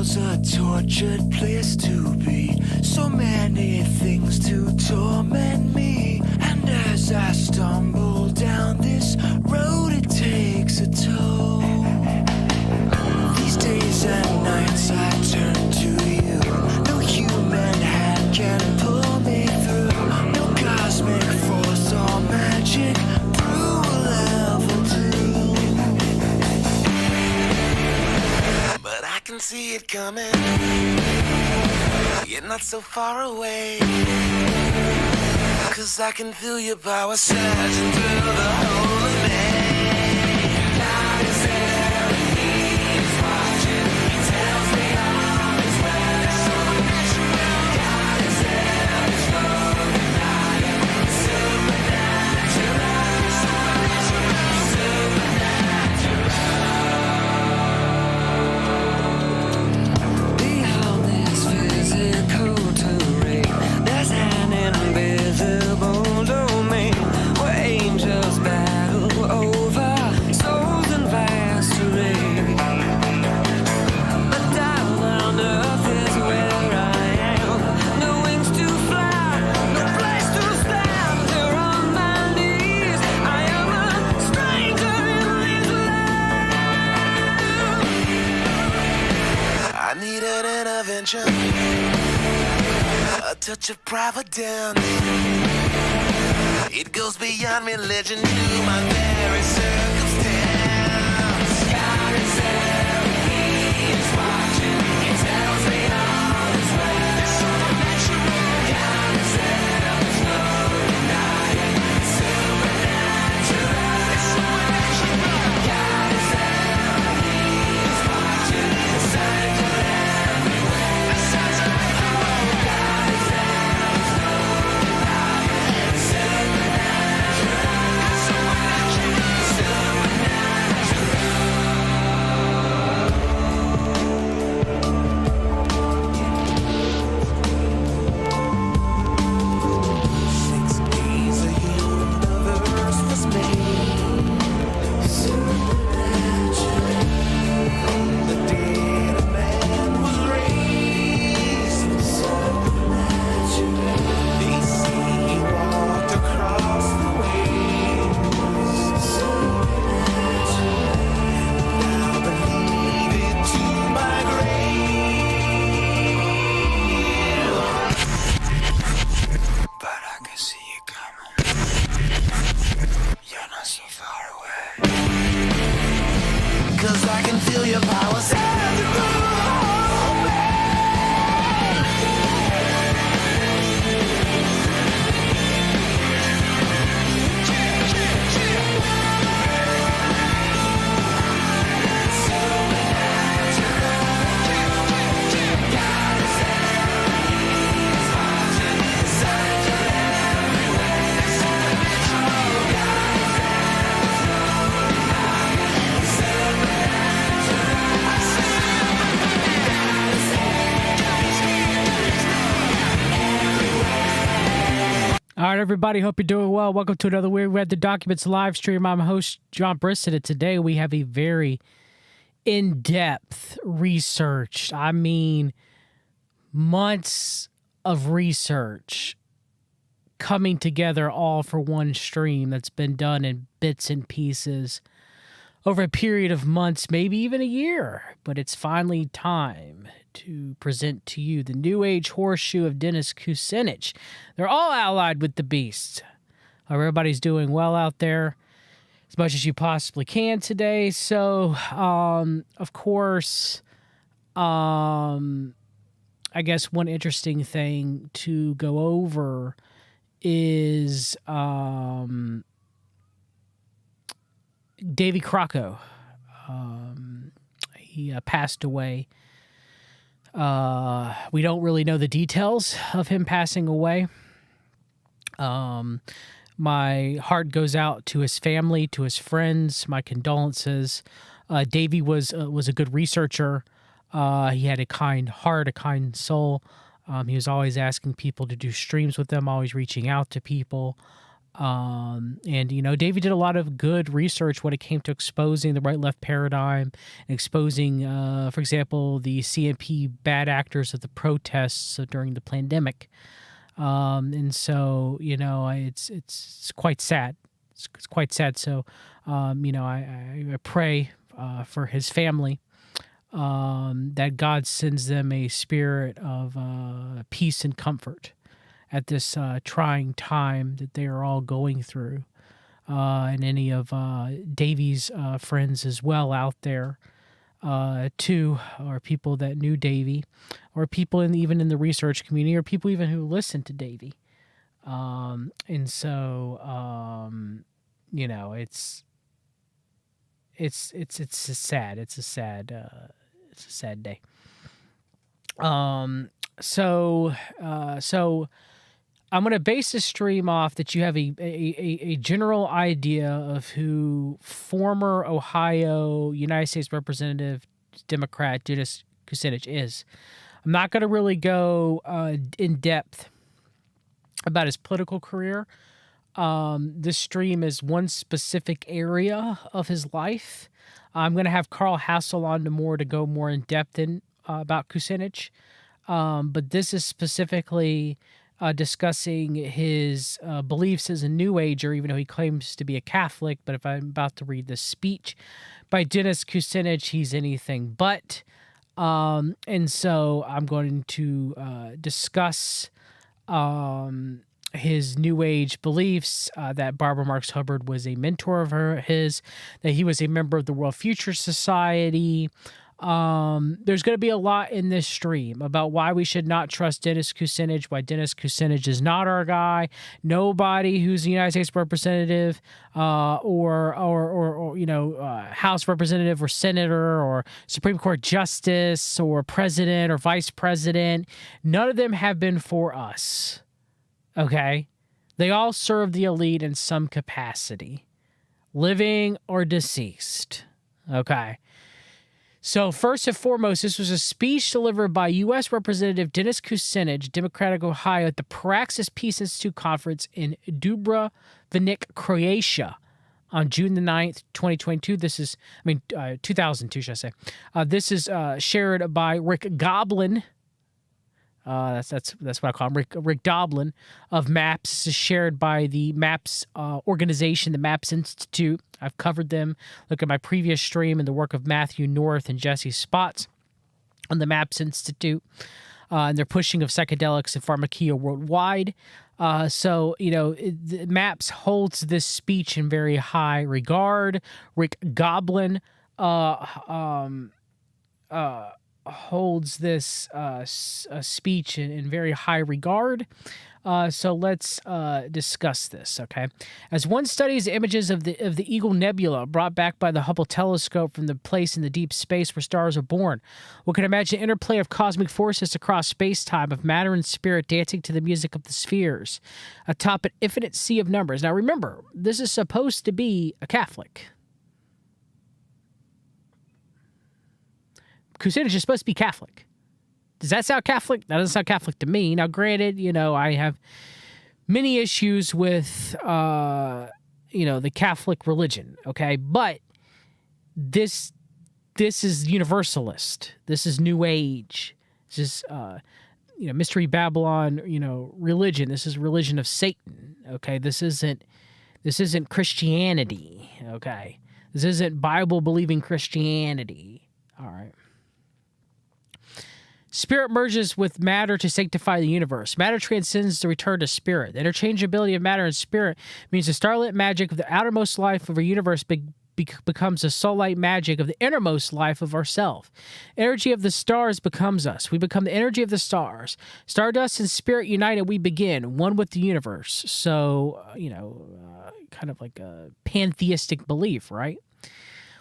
was a tortured place to be. So many things to torment me. And as I stumble down this road, it takes a toll. These days and nights I turn to you. No human hand can pull me through. No cosmic force or magic brew will ever do. But I can see it coming. You're not so far away. 'Cause I can feel your power surging through the whole of me. God is there and He is watching. He tells me all is well. It's supernatural. God is there, there's no denying. It's supernatural. Supernatural. Beyond this physical terrain, there's an invisible domain where angels battle over souls in vast array. But down on earth is where I am. No wings to fly, no place to stand. Here on my knees, I am a stranger in this land. I need an intervention, a touch of providence. It goes beyond religion to my very circumstance. God is there, He is watching. He tells me all is well. It's supernatural. God is there, there's no denying. It's supernatural. It's supernatural. God is there, He is watching. The signs are everywhere. The signs are everywhere. God is there, there's no denying. It's supernatural. It's supernatural. All right, everybody. Hope you're doing well. Welcome to another We Read the Documents live stream. I'm host John Brisson, and today we have a very in-depth research. I mean, months of research coming together all for one stream that's been done in bits and pieces over a period of months, maybe even a year. But it's finally time to present to you the New Age Horseshoe of Dennis Kucinich. They're all allied with the beast. Everybody's doing well out there, as much as you possibly can today. So, of course, I guess one interesting thing to go over is Davy Crocco. He passed away. We don't really know the details of him passing away. My heart goes out to his family, to his friends. My condolences. Davy was a good researcher. He had a kind heart, a kind soul. He was always asking people to do streams with them, always reaching out to people. And, Davey did a lot of good research when it came to exposing the right-left paradigm and exposing, for example, the CNP bad actors of the protests during the pandemic. And so, it's quite sad. It's quite sad. So, I pray for his family, that God sends them a spirit of peace and comfort at this trying time that they are all going through. And any of Davey's friends as well out there, too, or people that knew Davey, or people even in the research community, or people even who listened to Davey. And so, it's a sad. It's a sad day. So I'm going to base this stream off that you have a general idea of who former Ohio United States Representative Democrat Dennis Kucinich is. I'm not going to really go in depth about his political career. This stream is one specific area of his life. I'm going to have Carl Hassel on to go more in depth about Kucinich. But this is specifically discussing his beliefs as a New Ager, even though he claims to be a Catholic. But if I'm about to read this speech by Dennis Kucinich, he's anything but. And so I'm going to discuss his New Age beliefs, that Barbara Marx Hubbard was a mentor of his, that he was a member of the World Future Society. There's going to be a lot in this stream about why we should not trust Dennis Kucinich, why Dennis Kucinich is not our guy. Nobody who's a United States representative, or House representative or senator or Supreme Court justice or president or vice president, none of them have been for us. Okay? They all serve the elite in some capacity, living or deceased. Okay? So first and foremost, this was a speech delivered by U.S. Representative Dennis Kucinich, Democratic Ohio, at the Praxis Peace Institute Conference in Dubrovnik, Croatia, on June the 9th, 2022. 2002, should I say. This is shared by Rick Goblin. That's what I call him, Rick Doblin of MAPS. This is shared by the MAPS organization, the MAPS Institute. I've covered them. Look at my previous stream and the work of Matthew North and Jesse Spotts on the MAPS Institute and their pushing of psychedelics and pharmakeia worldwide. The MAPS holds this speech in very high regard. Rick Goblin holds this speech in very high regard. So let's discuss this, okay? As one studies images of the Eagle Nebula brought back by the Hubble telescope from the place in the deep space where stars are born, one can imagine the interplay of cosmic forces across space-time, of matter and spirit dancing to the music of the spheres, atop an infinite sea of numbers. Now remember, this is supposed to be a Catholic. Kucinich is supposed to be Catholic. Does that sound Catholic? That doesn't sound Catholic to me. Now, granted, I have many issues with, the Catholic religion, okay? But this is universalist. This is New Age. This is, Mystery Babylon, religion. This is religion of Satan, okay? This isn't Christianity, okay? This isn't Bible-believing Christianity, all right? Spirit merges with matter to sanctify the universe. Matter transcends the return to spirit. The interchangeability of matter and spirit means the starlit magic of the outermost life of our universe becomes the soul-light magic of the innermost life of ourself. Energy of the stars becomes us. We become the energy of the stars. Stardust and spirit united, we begin, one with the universe. So, kind of like a pantheistic belief, right?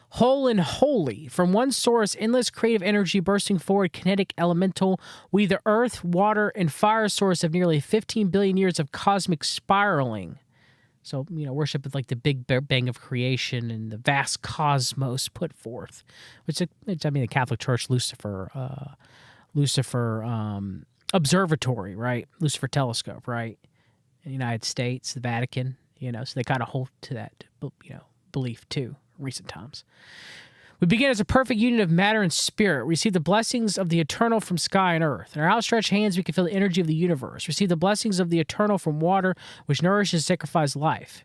Whole and holy, from one source, endless creative energy bursting forward, kinetic, elemental. We, the earth, water, and fire source of nearly 15 billion years of cosmic spiraling. So, worship of like the big bang of creation and the vast cosmos put forth, which the Catholic Church, Lucifer Observatory, right? Lucifer telescope, right? In the United States, the Vatican, So they kind of hold to that, belief too, in recent times. We begin as a perfect union of matter and spirit. We receive the blessings of the eternal from sky and earth. In our outstretched hands, we can feel the energy of the universe. Receive the blessings of the eternal from water, which nourishes and sacrifices life.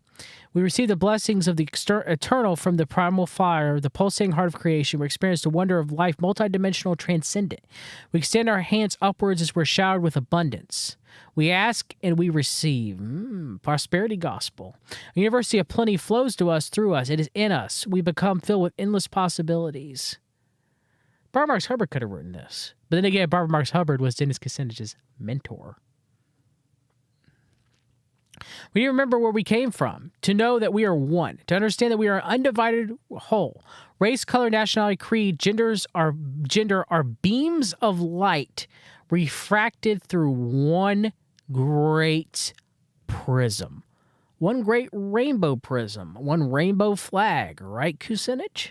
We receive the blessings of the eternal from the primal fire, the pulsating heart of creation. We experience the wonder of life, multidimensional, transcendent. We extend our hands upwards as we're showered with abundance. We ask and we receive. Prosperity gospel. A university of plenty flows to us, through us. It is in us. We become filled with endless possibilities. Barbara Marx Hubbard could have written this. But then again, Barbara Marx Hubbard was Dennis Kucinich's mentor. We need to remember where we came from, to know that we are one, to understand that we are an undivided whole. Race, color, nationality, creed, gender are beams of light refracted through one great prism. One great rainbow prism. One rainbow flag, right, Kucinich?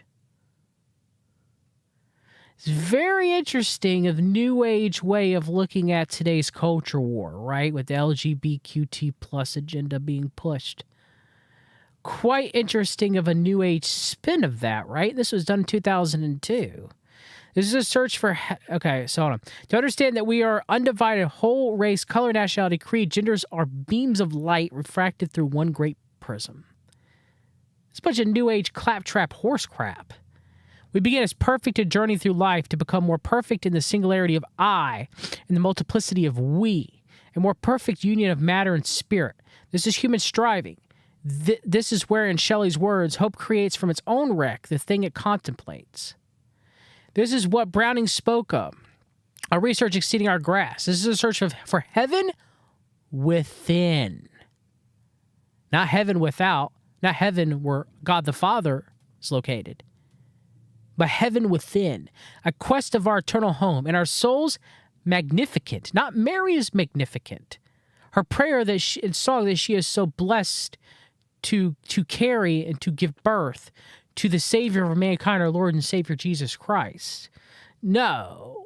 It's very interesting of new age way of looking at today's culture war, right? With the LGBTQT plus agenda being pushed. Quite interesting of a new age spin of that, right? This was done in 2002. This is a search for, okay, so hold on. To understand that we are undivided, whole race, color, nationality, creed, genders are beams of light refracted through one great prism. It's a bunch of new age claptrap horse crap. We begin as perfect a journey through life to become more perfect in the singularity of I and the multiplicity of we, a more perfect union of matter and spirit. This is human striving. This is where, in Shelley's words, hope creates from its own wreck the thing it contemplates. This is what Browning spoke of, a research exceeding our grasp. This is a search for heaven within. Not heaven without, not heaven where God the Father is located, but heaven within, a quest of our eternal home, and our souls magnificent, not Mary's magnificent. Her prayer and song that she is so blessed to carry and to give birth to the Savior of mankind, our Lord and Savior Jesus Christ. No,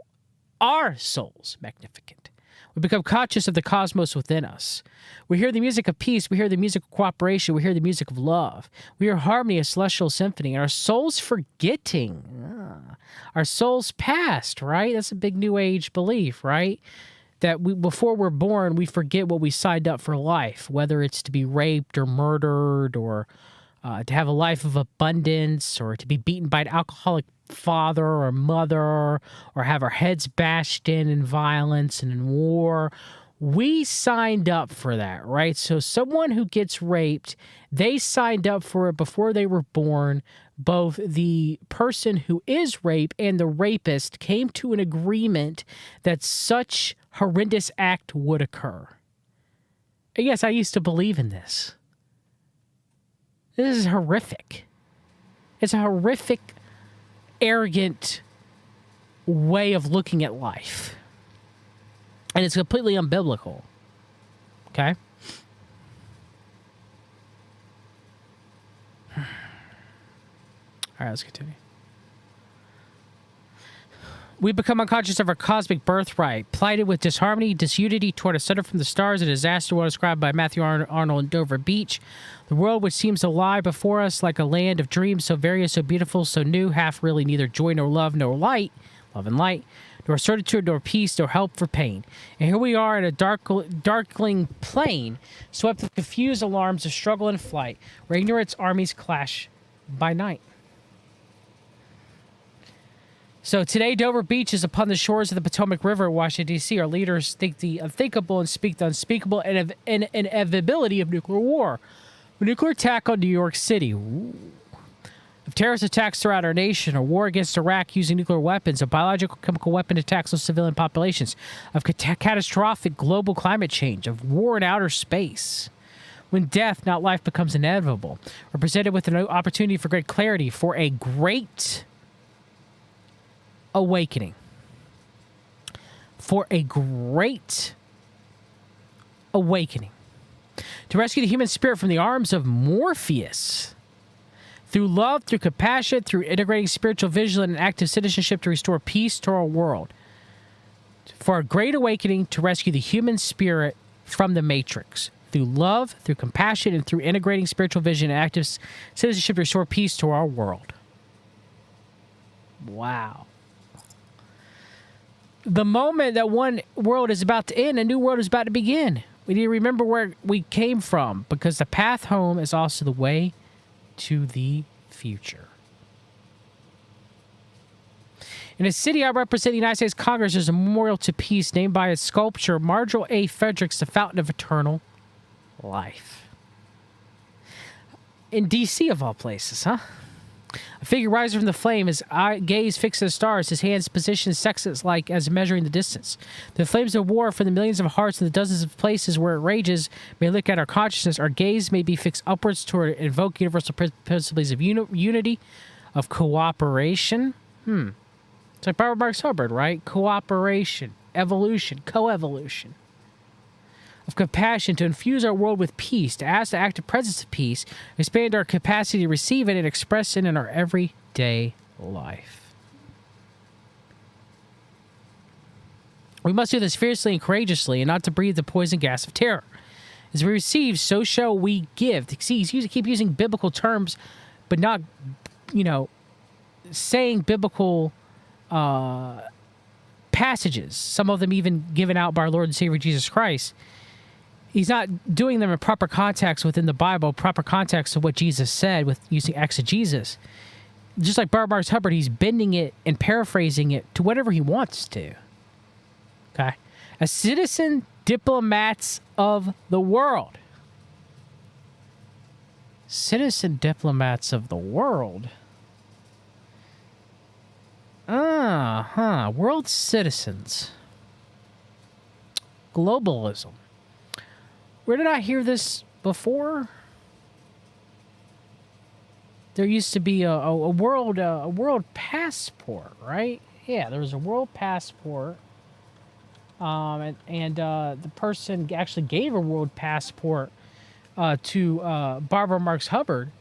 our souls magnificent. We become conscious of the cosmos within us. We hear the music of peace. We hear the music of cooperation. We hear the music of love. We hear harmony, a celestial symphony. And our souls forgetting. Our souls past, right? That's a big new age belief, right? That before we're born, we forget what we signed up for life, whether it's to be raped or murdered or to have a life of abundance or to be beaten by an alcoholic father or mother or have our heads bashed in violence and in war. We signed up for that, right? So someone who gets raped, they signed up for it before they were born. Both the person who is raped and the rapist came to an agreement that such horrendous act would occur. And yes, I used to believe in this. This is horrific. It's a horrific, arrogant way of looking at life. And it's completely unbiblical. Okay? All right, let's continue. We become unconscious of our cosmic birthright, plighted with disharmony, disunity toward a sunder from the stars, a disaster well described by Matthew Arnold in Dover Beach. The world which seems to lie before us like a land of dreams, so various, so beautiful, so new, half really neither joy nor love, nor light, love and light, nor certitude, nor peace, nor help for pain. And here we are in a darkling plain, swept with confused alarms of struggle and flight, where ignorance armies clash by night. So today, Dover Beach is upon the shores of the Potomac River in Washington, D.C. Our leaders think the unthinkable and speak the unspeakable and inevitability of nuclear war. A nuclear attack on New York City. Ooh. Of terrorist attacks throughout our nation, a war against Iraq using nuclear weapons, of biological chemical weapon attacks on civilian populations, of catastrophic global climate change, of war in outer space. When death, not life, becomes inevitable, we're presented with an opportunity for great clarity, for a great awakening. For a great awakening. To rescue the human spirit from the arms of Morpheus. Through love, through compassion, through integrating spiritual vision and active citizenship to restore peace to our world. For a great awakening to rescue the human spirit from the matrix. through love, through compassion, and through integrating spiritual vision and active citizenship to restore peace to our world. Wow. The moment that one world is about to end, a new world is about to begin. We need to remember where we came from, because the path home is also the way to the future. In a city I represent, the United States Congress, there's a memorial to peace named by its sculptor, Marshall A. Fredericks, the Fountain of Eternal Life. In D.C., of all places, huh? A figure rises from the flame, his gaze fixed at the stars, his hands positioned sextant-like as measuring the distance. The flames of war from the millions of hearts in the dozens of places where it rages may look at our consciousness. Our gaze may be fixed upwards toward invoke universal principles of unity, of cooperation. It's like Barbara Marx Hubbard, right? Cooperation, evolution, coevolution. Of compassion, to infuse our world with peace, to ask the active presence of peace, expand our capacity to receive it and express it in our everyday life. We must do this fiercely and courageously, and not to breathe the poison gas of terror. As we receive, so shall we give. See, keep using biblical terms, but not, saying biblical passages, some of them even given out by our Lord and Savior Jesus Christ. He's not doing them in proper context within the Bible, proper context of what Jesus said with using exegesis. Just like Barbara Marx Hubbard, he's bending it and paraphrasing it to whatever he wants to. Okay? As citizen diplomats of the world. Citizen diplomats of the world. World citizens. Globalism. Where did I hear this before? There used to be a world passport, right? Yeah, there was a world passport. And the person actually gave a world passport to Barbara Marx Hubbard,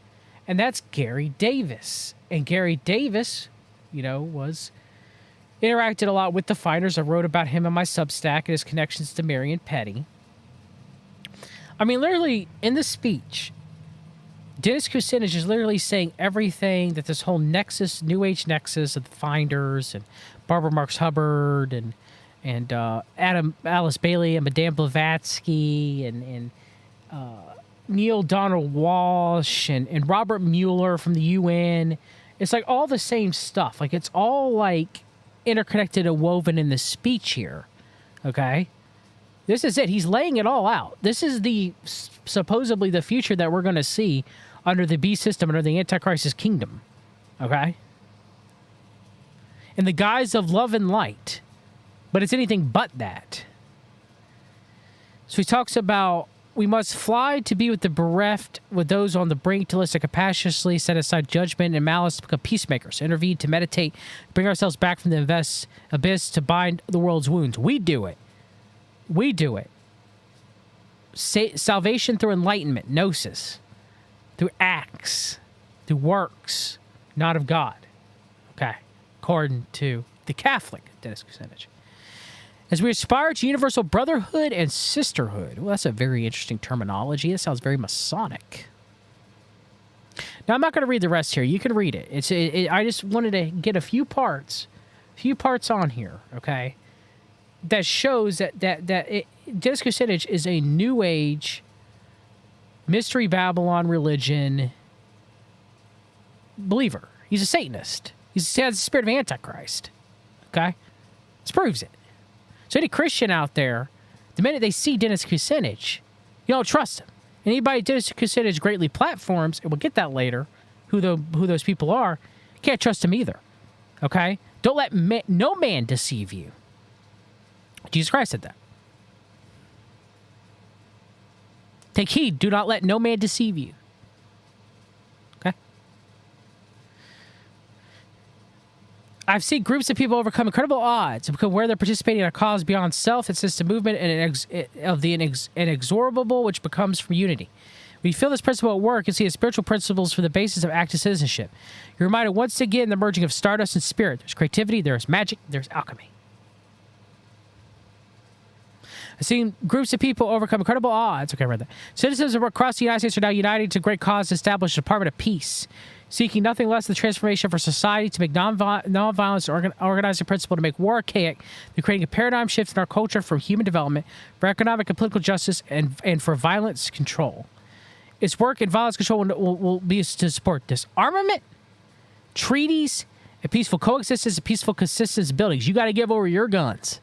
and that's Gary Davis. And Gary Davis, was interacted a lot with the fighters. I wrote about him in my Substack and his connections to Marion Petty. I mean, literally, in this speech, Dennis Kucinich is literally saying everything that this whole nexus, New Age nexus of the finders and Barbara Marx Hubbard and Alice Bailey and Madame Blavatsky and Neil Donald Walsh and Robert Mueller from the UN. It's like all the same stuff. Like, it's all like interconnected and woven in this speech here. Okay? This is it. He's laying it all out. This is supposedly the future that we're going to see under the beast system, under the Antichrist's kingdom. Okay? In the guise of love and light. But it's anything but that. So he talks about, we must fly to be with the bereft, with those on the brink, to listen compassionately, set aside judgment and malice, to become peacemakers, intervene, to meditate, bring ourselves back from the abyss, to bind the world's wounds. We do it. We do it. Salvation through enlightenment, gnosis, through acts, through works, not of God. Okay, according to the Catholic Dennis Kucinich. As we aspire to universal brotherhood and sisterhood. Well, that's a very interesting terminology. It sounds very Masonic. Now, I'm not going to read the rest here. You can read it. I just wanted to get a few parts on here, okay, that shows that Dennis Kucinich is a New Age, Mystery Babylon religion believer. He's a Satanist. He has the spirit of Antichrist. Okay? This proves it. So any Christian out there, the minute they see Dennis Kucinich, you don't trust him. Anybody Dennis Kucinich greatly platforms, and we'll get that later, who those people are, you can't trust him either. Okay? Don't let no man deceive you. Jesus Christ said that. Take heed, do not let no man deceive you. Okay? I've seen groups of people overcome incredible odds where they're participating in a cause beyond self. It's just a movement of the inexorable, which becomes from unity. When you feel this principle at work, you see the spiritual principles for the basis of active citizenship. You're reminded once again the merging of stardust and spirit. There's creativity, there's magic, there's alchemy. I've seen groups of people overcome incredible odds. Okay, I read that. Citizens across the United States are now united to great cause to establish a Department of Peace, seeking nothing less than the transformation for society to make nonviolence organizing principle to make war archaic, to creating a paradigm shift in our culture for human development, for economic and political justice, and for violence control. Its work in violence control will be to support disarmament, treaties, and peaceful coexistence and peaceful consistence of buildings. You got to give over your guns.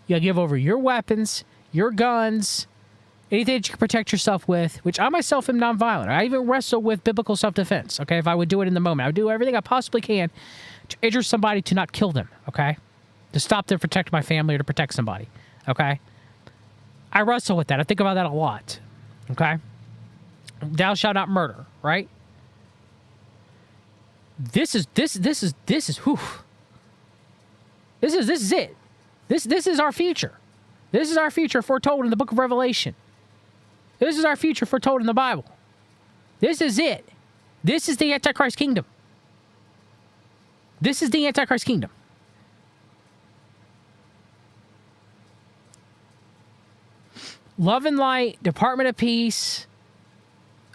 You got to give over your weapons, your guns, anything that you can protect yourself with, which I myself am nonviolent. I even wrestle with biblical self-defense, okay? If I would do it in the moment, I would do everything I possibly can to injure somebody, to not kill them, okay? To stop them, protect my family, or to protect somebody, okay? I wrestle with that. I think about that a lot, okay? Thou shalt not murder, right? This is whew. This is it. This is our future. This is our future foretold in the book of Revelation. This is our future foretold in the Bible. This is it. This is the Antichrist kingdom. This is the Antichrist kingdom. Love and light, Department of Peace,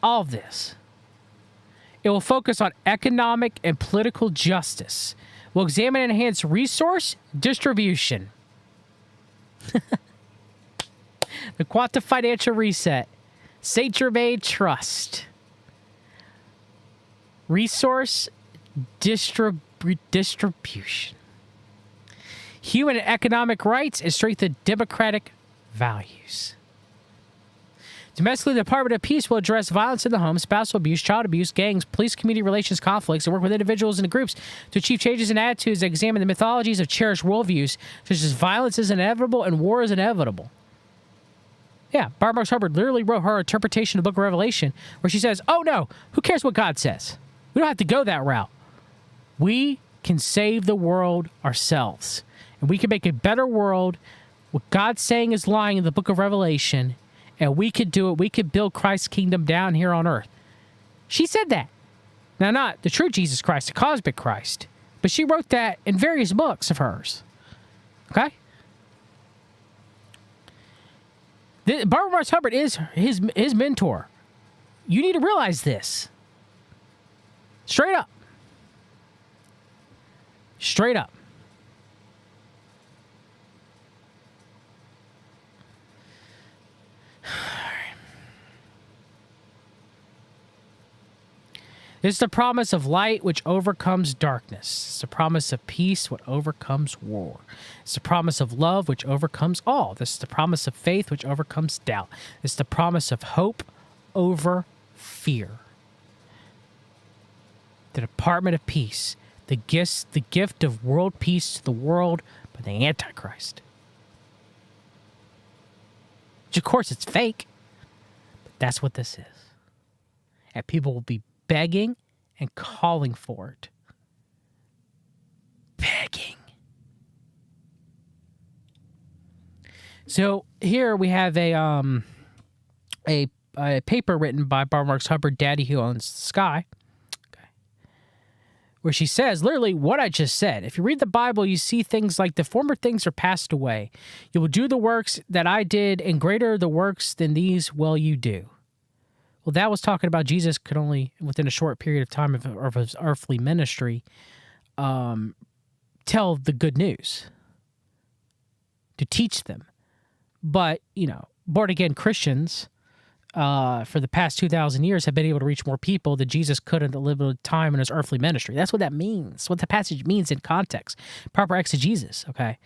all of this. It will focus on economic and political justice. We'll examine and enhance resource distribution. The Quantum Financial Reset. St. Germain Trust. Resource distribution. Human and economic rights and strengthen democratic values. Domestically, the Department of Peace will address violence in the home, spousal abuse, child abuse, gangs, police-community relations conflicts, and work with individuals and groups to achieve changes in attitudes that examine the mythologies of cherished worldviews, such as violence is inevitable and war is inevitable. Yeah, Barbara Marx Hubbard literally wrote her interpretation of the book of Revelation, where she says, oh no, who cares what God says? We don't have to go that route. We can save the world ourselves. And we can make a better world. What God's saying is lying in the book of Revelation, and we could do it. We could build Christ's kingdom down here on earth. She said that. Now, not the true Jesus Christ, the cosmic Christ, but she wrote that in various books of hers. Okay? Barbara Marx Hubbard is his mentor. You need to realize this. Straight up. Straight up. This is the promise of light which overcomes darkness. It's the promise of peace which overcomes war. It's the promise of love which overcomes all. This is the promise of faith which overcomes doubt. It's the promise of hope over fear. The Department of Peace, the gift of world peace to the world by the Antichrist. Which, of course, it's fake, but that's what this is. And people will be begging and calling for it. Begging. So here we have a paper written by Barbara Marx Hubbard, Daddy Who Owns the Sky, where she says literally what I just said. If you read the Bible, you see things like the former things are passed away. You will do the works that I did, and greater the works than these will you do. Well, that was talking about Jesus could only, within a short period of time of his earthly ministry, tell the good news, to teach them. But, born-again Christians for the past 2,000 years have been able to reach more people than Jesus could in the limited time in his earthly ministry. That's what that means, what the passage means in context. Proper exegesis, okay?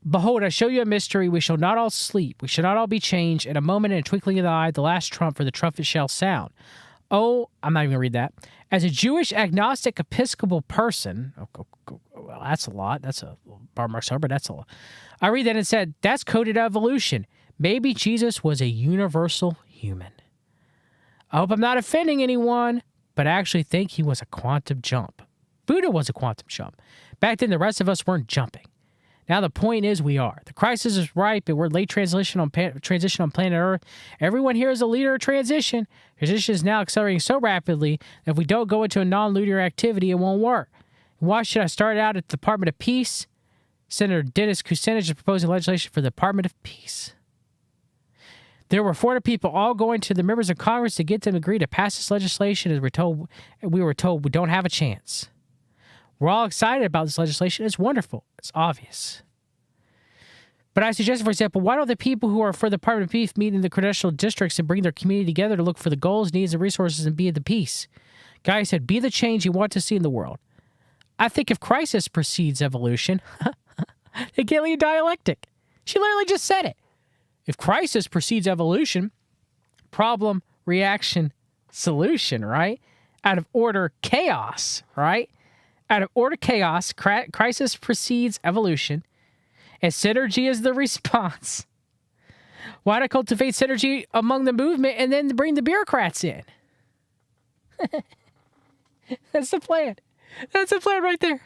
Behold, I show you a mystery. We shall not all sleep. We shall not all be changed. In a moment, in a twinkling of the eye, the last trump, for the trumpet shall sound. Oh, I'm not even going to read that. As a Jewish agnostic Episcopal person, well, that's a lot. That's a Barbara Marx Hubbard. That's a lot. I read that and said, that's coded evolution. Maybe Jesus was a universal human. I hope I'm not offending anyone, but I actually think he was a quantum jump. Buddha was a quantum jump. Back then, the rest of us weren't jumping. Now the point is we are. The crisis is ripe, and we're late transition on planet Earth. Everyone here is a leader of transition. Transition is now accelerating so rapidly that if we don't go into a non-lunar activity, it won't work. Why should I start out at the Department of Peace? Senator Dennis Kucinich is proposing legislation for the Department of Peace. There were 400 people all going to the members of Congress to get them to agree to pass this legislation. As we were told we don't have a chance. We're all excited about this legislation. It's wonderful. It's obvious. But I suggest, for example, why don't the people who are for the Department of Peace meet in the congressional districts and bring their community together to look for the goals, needs, and resources and be the peace? Guy said, be the change you want to see in the world. I think if crisis precedes evolution, Hegelian dialectic. She literally just said it. If crisis precedes evolution, problem, reaction, solution, right? Out of order, chaos, right? Out of order, chaos, crisis precedes evolution, and synergy is the response. Why not cultivate synergy among the movement and then bring the bureaucrats in? That's the plan. That's the plan right there.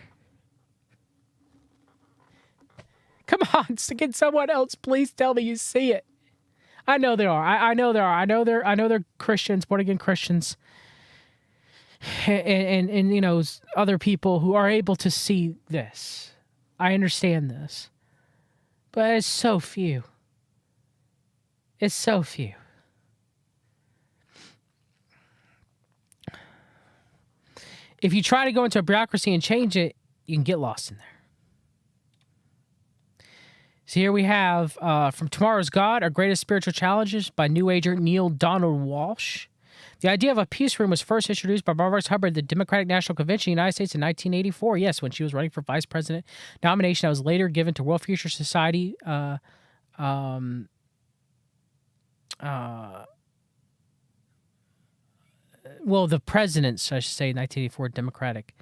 Come on, get someone else. Please tell me you see it. I know there are. I know there are. I know they're Christians, born again Christians, and you know, other people who are able to see this. I understand this, but it's so few. It's so few. If you try to go into a bureaucracy and change it, you can get lost in there. So here we have from Tomorrow's God, Our Greatest Spiritual Challenges by New Ager Neil Donald Walsh. The idea of a peace room was first introduced by Barbara Hubbard at the Democratic National Convention of the United States in 1984. Yes, when she was running for vice president nomination, that was later given to World Future Society. The president's, I should say, 1984 Democratic.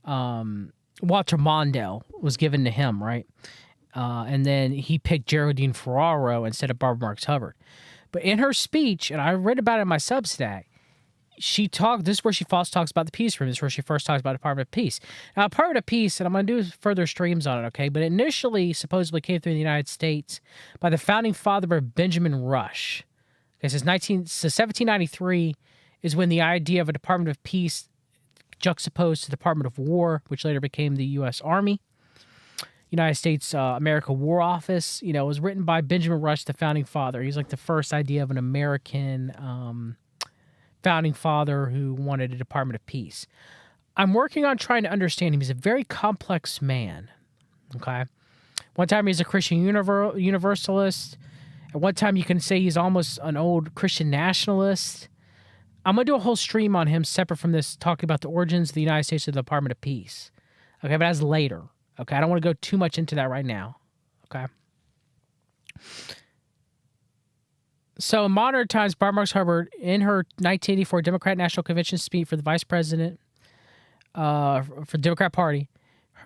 Walter Mondale was given to him, right? And then he picked Geraldine Ferraro instead of Barbara Marx Hubbard. But in her speech, and I read about it in my Substack, this is where she false talks about the peace room. This is where she first talks about Department of Peace. Now, Department of Peace, and I'm going to do further streams on it, okay? But initially, supposedly came through the United States by the founding father of Benjamin Rush. Okay, so 1793 is when the idea of a Department of Peace juxtaposed to the Department of War, which later became the U.S. Army. United States America War Office, you know, was written by Benjamin Rush, the founding father. He's like the first idea of an American founding father who wanted a Department of Peace. I'm working on trying to understand him. He's a very complex man, okay? One time he's a Christian universalist. At one time you can say he's almost an old Christian nationalist. I'm going to do a whole stream on him separate from this, talking about the origins of the United States and the Department of Peace. Okay, but that's later. Okay, I don't want to go too much into that right now. Okay. So in modern times, Barbara Marx Hubbard, in her 1984 Democratic National Convention speech for the vice president for the Democrat Party,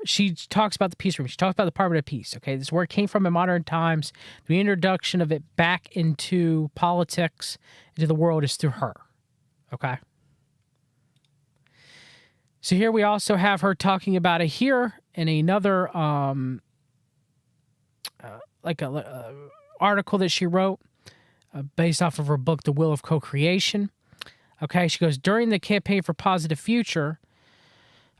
she talks about the peace room. She talks about the Department of Peace. Okay, this is where it came from in modern times. The introduction of it back into politics, into the world, is through her. Okay. So here we also have her talking about it here in another article that she wrote based off of her book, The Will of Co-Creation. Okay, she goes, during the campaign for Positive Future,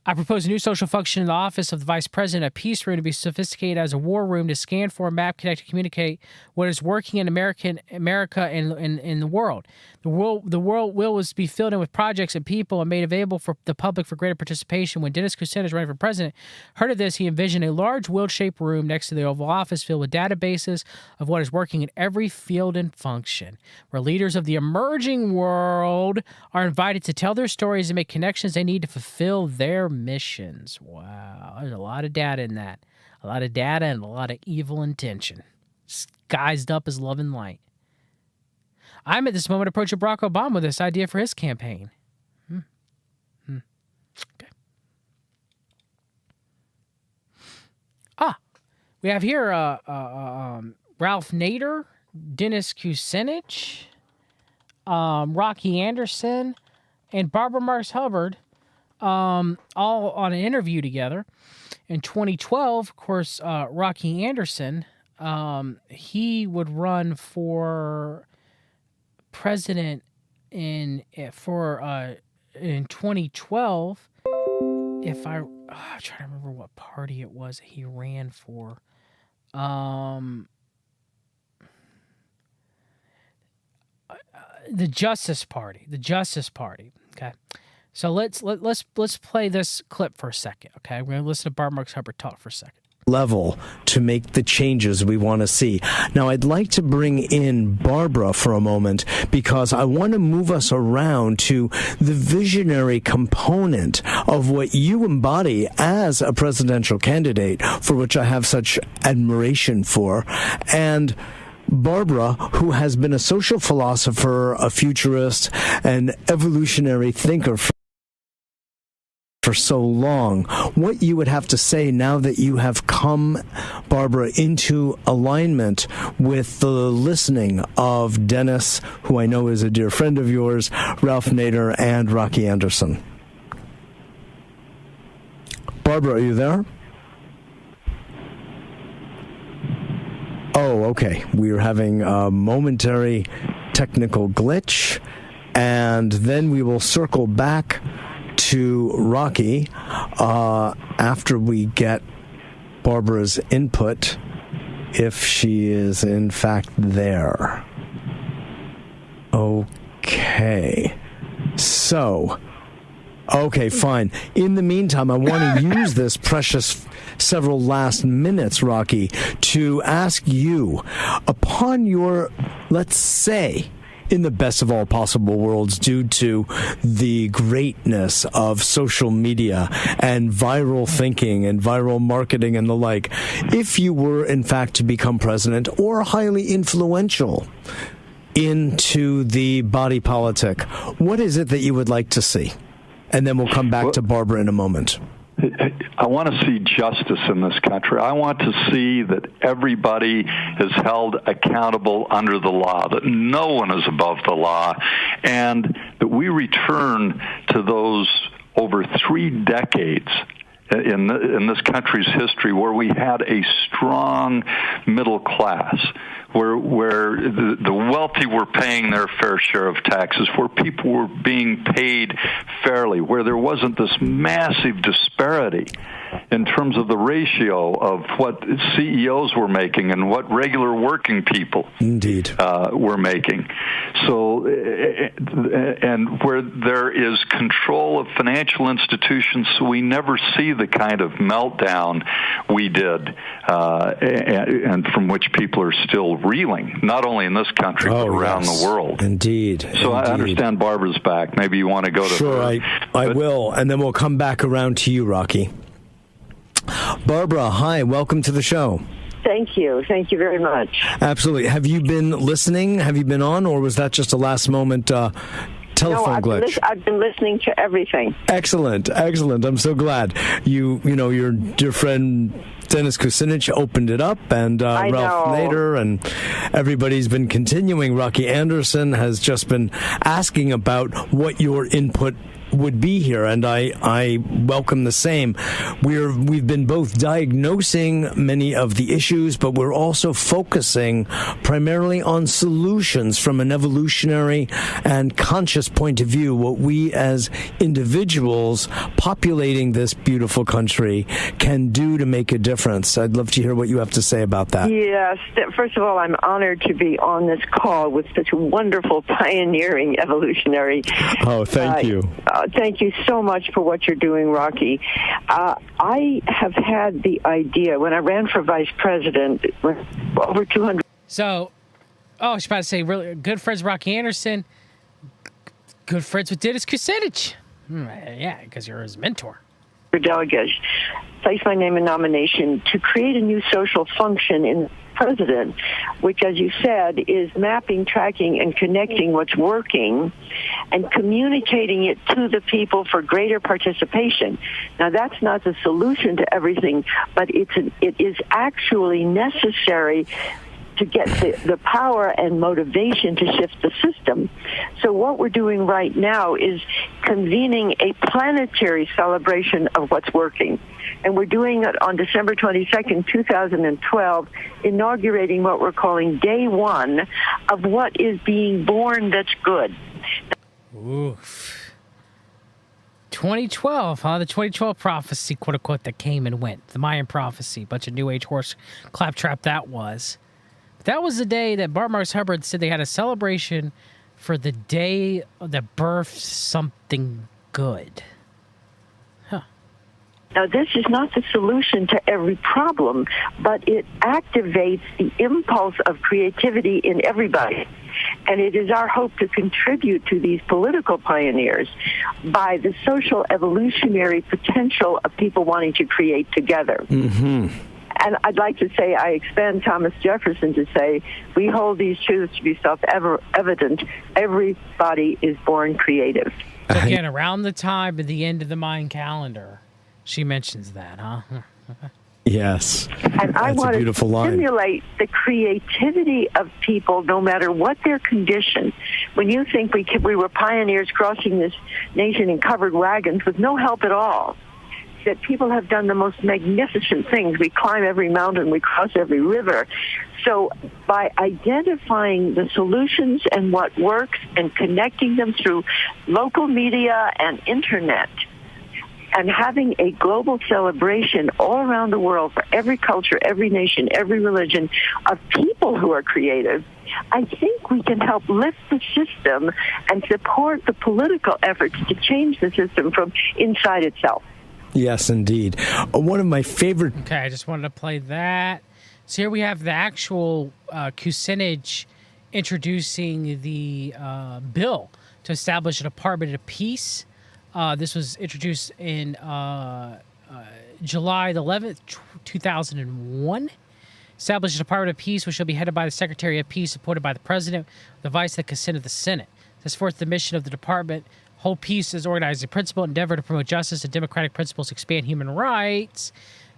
I propose a new social function in the office of the vice president, a peace room to be sophisticated as a war room to scan for, map, connect, and communicate what is working in America and in the world. The world will be filled in with projects and people and made available for the public for greater participation. When Dennis Kucinich, running for president, heard of this, he envisioned a large wheel-shaped room next to the Oval Office filled with databases of what is working in every field and function, where leaders of the emerging world are invited to tell their stories and make connections they need to fulfill their missions. Wow, there's a lot of data in that. A lot of data and a lot of evil intention, disguised up as love and light. I'm at this moment approaching Barack Obama with this idea for his campaign. Okay. We have here Ralph Nader, Dennis Kucinich, Rocky Anderson, and Barbara Marx Hubbard, all on an interview together. In 2012, of course, Rocky Anderson, he would run for president in 2012. If I I'm trying to remember what party it was that he ran for. The Justice Party. The Justice Party. Okay. So let's play this clip for a second. Okay, we're gonna listen to Barbara Marks Hubbard talk for a second. Level to make the changes we want to see. Now, I'd like to bring in Barbara for a moment because I want to move us around to the visionary component of what you embody as a presidential candidate, for which I have such admiration for. And Barbara, who has been a social philosopher, a futurist, an evolutionary thinker for so long, what you would have to say now that you have come, Barbara, into alignment with the listening of Dennis, who I know is a dear friend of yours, Ralph Nader, and Rocky Anderson. Barbara, are you there? Oh, okay. We're having a momentary technical glitch, and then we will circle back to Rocky after we get Barbara's input, if she is in fact there. Okay. So, okay, fine. In the meantime, I want to use this precious several last minutes, Rocky, to ask you, upon your, let's say, in the best of all possible worlds, due to the greatness of social media and viral thinking and viral marketing and the like, if you were in fact to become president or highly influential into the body politic, what is it that you would like to see? And then we'll come back to Barbara in a moment. I want to see justice in this country. I want to see that everybody is held accountable under the law, that no one is above the law, and that we return to those over 3 decades in this country's history where we had a strong middle class, where the wealthy were paying their fair share of taxes, where people were being paid fairly, where there wasn't this massive disparity in terms of the ratio of what CEOs were making and what regular working people were making. So, and where there is control of financial institutions, so we never see the kind of meltdown we did, and from which people are still reeling, not only in this country, but around the world. Indeed. So I understand Barbara's back. Maybe you want to go to her. Sure, I will, and then we'll come back around to you, Rocky. Barbara, hi, welcome to the show. Thank you. Thank you very much. Absolutely. Have you been listening? Have you been on, or was that just a last-moment telephone glitch? I've been listening to everything. Excellent. I'm so glad. You know, your dear friend Dennis Kucinich opened it up, and Ralph Nader, and everybody's been continuing. Rocky Anderson has just been asking about what your input would be here, and I welcome the same. We've been both diagnosing many of the issues, but we're also focusing primarily on solutions from an evolutionary and conscious point of view, what we as individuals populating this beautiful country can do to make a difference. I'd love to hear what you have to say about that. Yes. First of all, I'm honored to be on this call with such a wonderful, pioneering evolutionary. Oh, thank you. Thank you so much for what you're doing, Rocky. I have had the idea when I ran for vice president, over 200. So, I was about to say, really good friends with Rocky Anderson, good friends with Dennis Kucinich. Yeah, because you're his mentor. Delegates placed my name in nomination to create a new social function in president, which, as you said, is mapping, tracking, and connecting what's working and communicating it to the people for greater participation. Now, that's not the solution to everything, but it is actually necessary to get the power and motivation to shift the system. So what we're doing right now is convening a planetary celebration of what's working. And we're doing it on December 22nd, 2012, inaugurating what we're calling Day 1 of what is being born that's good. Oof. 2012, huh? The 2012 prophecy, quote unquote, that came and went. The Mayan prophecy, bunch of New Age horse claptrap that was. But that was the day that Barbara Marx Hubbard said they had a celebration for the day that birthed something good. Now, this is not the solution to every problem, but it activates the impulse of creativity in everybody. And it is our hope to contribute to these political pioneers by the social evolutionary potential of people wanting to create together. Mm-hmm. And I'd like to say, I expand Thomas Jefferson to say, we hold these truths to be self-evident. Everybody is born creative. So again, around the time of the end of the Mayan calendar, she mentions that, huh? Yes. And I That's want a beautiful to line. stimulate the creativity of people no matter what their condition. When you think we were pioneers crossing this nation in covered wagons with no help at all, that people have done the most magnificent things. We climb every mountain, we cross every river. So by identifying the solutions and what works and connecting them through local media and internet, and having a global celebration all around the world for every culture, every nation, every religion of people who are creative, I think we can help lift the system and support the political efforts to change the system from inside itself. Yes, indeed. One of my favorite... Okay, I just wanted to play that. So here we have the actual Kucinich introducing the bill to establish a Department of Peace. This was introduced in July the 11th, 2001. Established a Department of Peace, which shall be headed by the Secretary of Peace, appointed by the President, with the Vice, the consent of the Senate. Sets forth the mission of the department. Hold peace as organizing principle, endeavor to promote justice and democratic principles, expand human rights,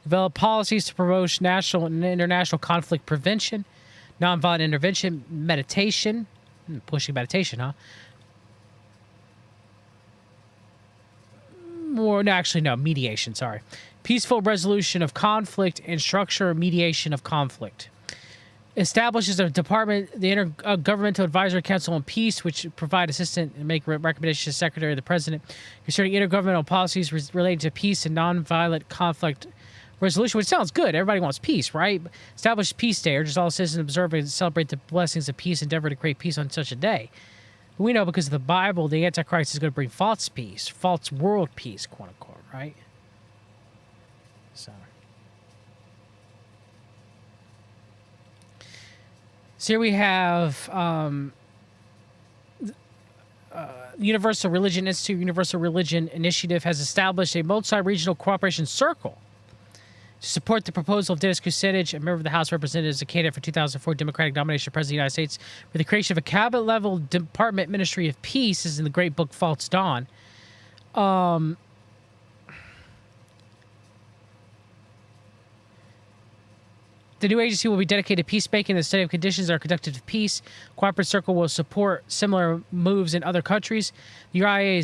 develop policies to promote national and international conflict prevention, nonviolent intervention, meditation, pushing meditation, huh? Mediation, sorry. Peaceful resolution of conflict and structure mediation of conflict. Establishes a department, the Intergovernmental Advisory Council on Peace, which provide assistance and make recommendations to the Secretary of the President concerning intergovernmental policies related to peace and nonviolent conflict resolution, which sounds good. Everybody wants peace, right? Establish Peace Day, urges all citizens to observe and celebrate the blessings of peace, endeavor to create peace on such a day. We know because of the Bible, the Antichrist is going to bring false peace, false world peace, quote unquote, right? So here we have Universal Religion Institute, Universal Religion Initiative has established a multi-regional cooperation circle to support the proposal of Dennis Kucinich, a member of the House of Representatives, a candidate for 2004 Democratic nomination for President of the United States, for the creation of a cabinet-level Department Ministry of Peace, as in the great book False Dawn. The new agency will be dedicated to peacemaking and the study of conditions that are conducive to peace. Cooperative Circle will support similar moves in other countries. The URI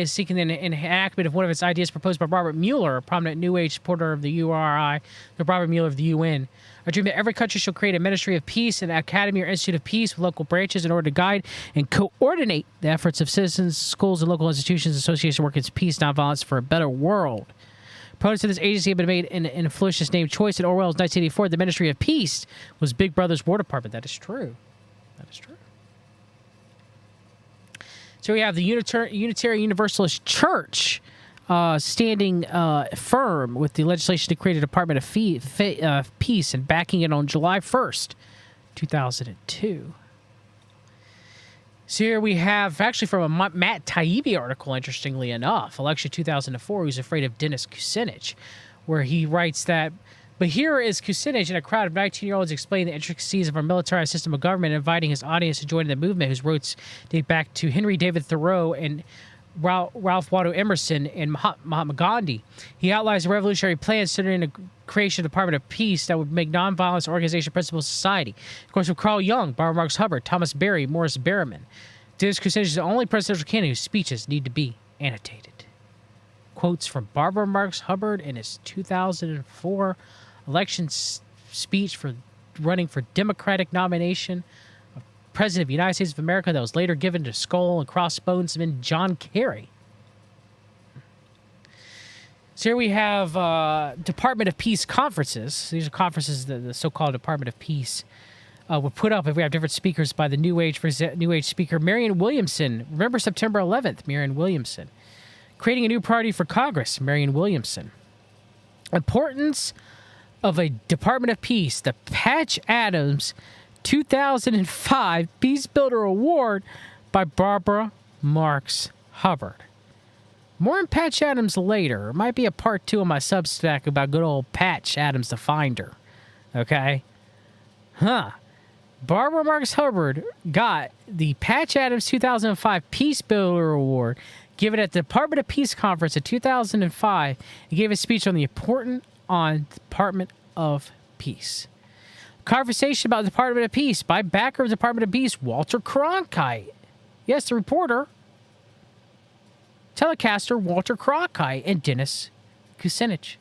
is seeking an enactment of one of its ideas proposed by Robert Mueller, a prominent New Age supporter of the URI, the Robert Mueller of the UN. A dream that every country shall create a Ministry of Peace, an Academy or Institute of Peace with local branches in order to guide and coordinate the efforts of citizens, schools, and local institutions, associations working to peace, nonviolence for a better world. Proponents of this agency have been made an influential name choice. In Orwell's 1984, the Ministry of Peace was Big Brother's War Department. That is true. That is true. So we have the Unitarian Universalist Church standing firm with the legislation to create a Department of Peace and backing it on July 1st, 2002. So here we have, actually from a Matt Taibbi article, interestingly enough, election 2004, who's afraid of Dennis Kucinich, where he writes that, but here is Kucinich and a crowd of 19-year-olds explaining the intricacies of our militarized system of government, inviting his audience to join the movement, whose roots date back to Henry David Thoreau and Ralph Waldo Emerson and Mahatma Gandhi. He outlines a revolutionary plan centering the creation of the Department of Peace that would make nonviolence organization principles of society. Of course, with Carl Jung, Barbara Marx Hubbard, Thomas Berry, Morris Berriman. Dennis Kucinich is the only presidential candidate whose speeches need to be annotated. Quotes from Barbara Marx Hubbard in his 2004 election speech for running for Democratic nomination of President of the United States of America that was later given to skull and crossbonesman John Kerry. So here we have Department of Peace conferences. These are conferences that the so-called Department of Peace were put up. If we have different speakers by the New Age speaker Marianne Williamson. Remember September 11th, Marianne Williamson. Creating a new priority for Congress, Marianne Williamson. Importance of a Department of Peace, the Patch Adams 2005 Peace Builder Award by Barbara Marx Hubbard. More on Patch Adams later. It might be a part 2 of my Substack about good old Patch Adams the Finder. Okay? Barbara Marx Hubbard got the Patch Adams 2005 Peace Builder Award given at the Department of Peace Conference in 2005. He gave a speech on the Department of Peace. Conversation about the Department of Peace by backer of the Department of Peace, Walter Cronkite. Yes, the reporter. Telecaster Walter Cronkite and Dennis Kucinich.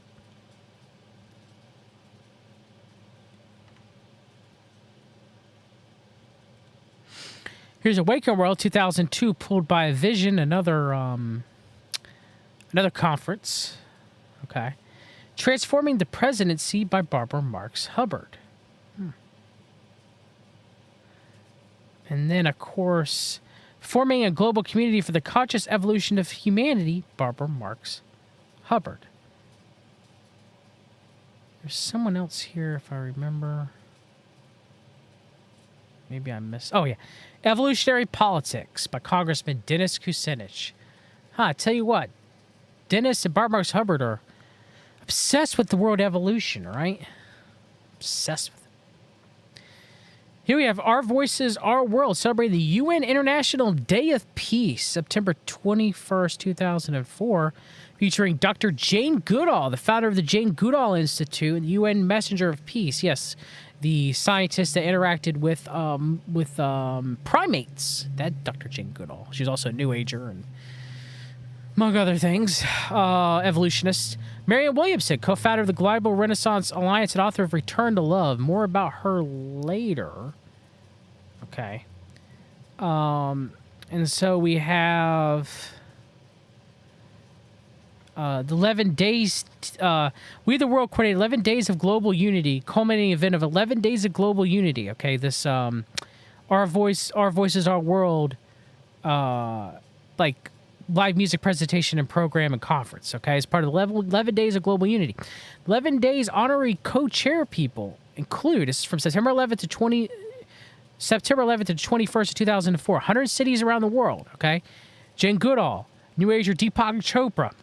Here's Awaken World 2002, pulled by Vision, another conference. Okay. Transforming the Presidency by Barbara Marx Hubbard. And then, of course, Forming a Global Community for the Conscious Evolution of Humanity, Barbara Marx Hubbard. There's someone else here, if I remember. Maybe I missed. Oh, yeah. Evolutionary Politics by Congressman Dennis Kucinich. I tell you what, Dennis and Barbara Marx Hubbard are obsessed with the word evolution, right? Obsessed with it. Here we have Our Voices, Our World, celebrating the UN International Day of Peace, September 21st, 2004, featuring Dr. Jane Goodall, the founder of the Jane Goodall Institute, and the UN Messenger of Peace. Yes, the scientist that interacted with primates. That Dr. Jane Goodall. She's also a New Ager and among other things, evolutionist. Marianne Williamson, co-founder of the Global Renaissance Alliance and author of Return to Love. More about her later. Okay. And so we have the 11 days. We the World coordinated 11 days of global unity, culminating event of 11 days of global unity. Okay, this Our Voices, Our World, like live music presentation and program and conference, okay, as part of the 11 Days of Global Unity. 11 Days honorary co-chair people include, this is from September 11th to 21st of 2004, 100 cities around the world, okay? Jane Goodall, New Ager Deepak Chopra,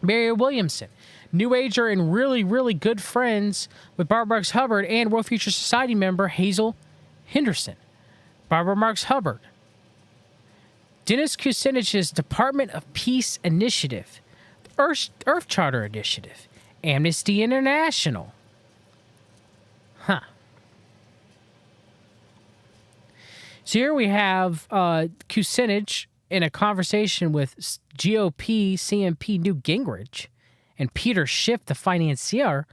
Marianne Williamson, New Ager and really, really good friends with Barbara Marx Hubbard and World Future Society member Hazel Henderson. Barbara Marx Hubbard. Dennis Kucinich's Department of Peace Initiative, Earth Charter Initiative, Amnesty International. So here we have Kucinich in a conversation with GOP CMP Newt Gingrich and Peter Schiff, the financier,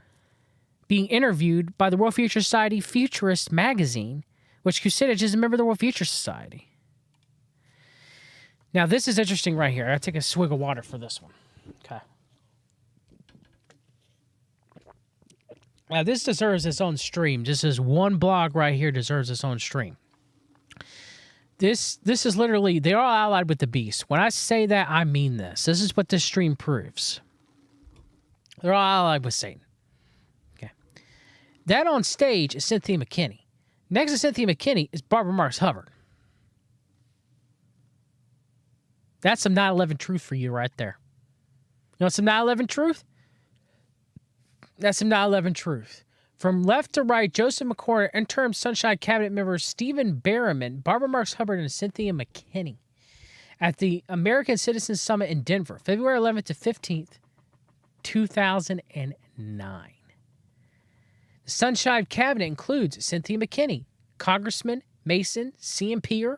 being interviewed by the World Future Society Futurist magazine, which Kucinich is a member of the World Future Society. Now, this is interesting right here. I take a swig of water for this one. Okay. Now, this deserves its own stream. Just this one blog right here deserves its own stream. This is literally, they're all allied with the beast. When I say that, I mean this. This is what this stream proves. They're all allied with Satan. Okay. That on stage is Cynthia McKinney. Next to Cynthia McKinney is Barbara Marx Hubbard. That's some 9/11 truth for you right there. You want some 9/11 truth? That's some 9/11 truth. From left to right, Joseph McCormick, interim Sunshine Cabinet members Stephen Berriman, Barbara Marx Hubbard, and Cynthia McKinney at the American Citizens Summit in Denver, February 11th to 15th, 2009. The Sunshine Cabinet includes Cynthia McKinney, Congressman Mason CMPer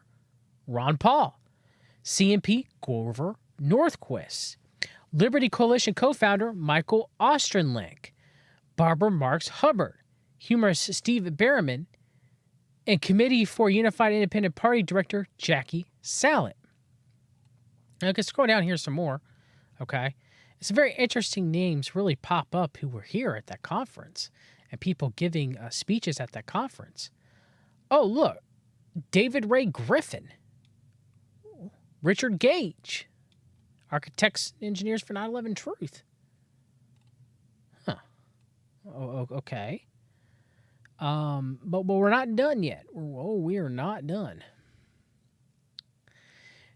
Ron Paul, CMP Grover Northquist, Liberty Coalition co-founder Michael Osterlink, Barbara Marx Hubbard, humorist Steve Berriman, and Committee for Unified Independent Party Director Jackie Sallet. Now, I can scroll down here some more, okay? Some very interesting names really pop up who were here at that conference and people giving speeches at that conference. Oh, look, David Ray Griffin, Richard Gage, Architects and Engineers for 9/11 Truth. Huh. Oh, okay. But we're not done yet. Oh, we are not done.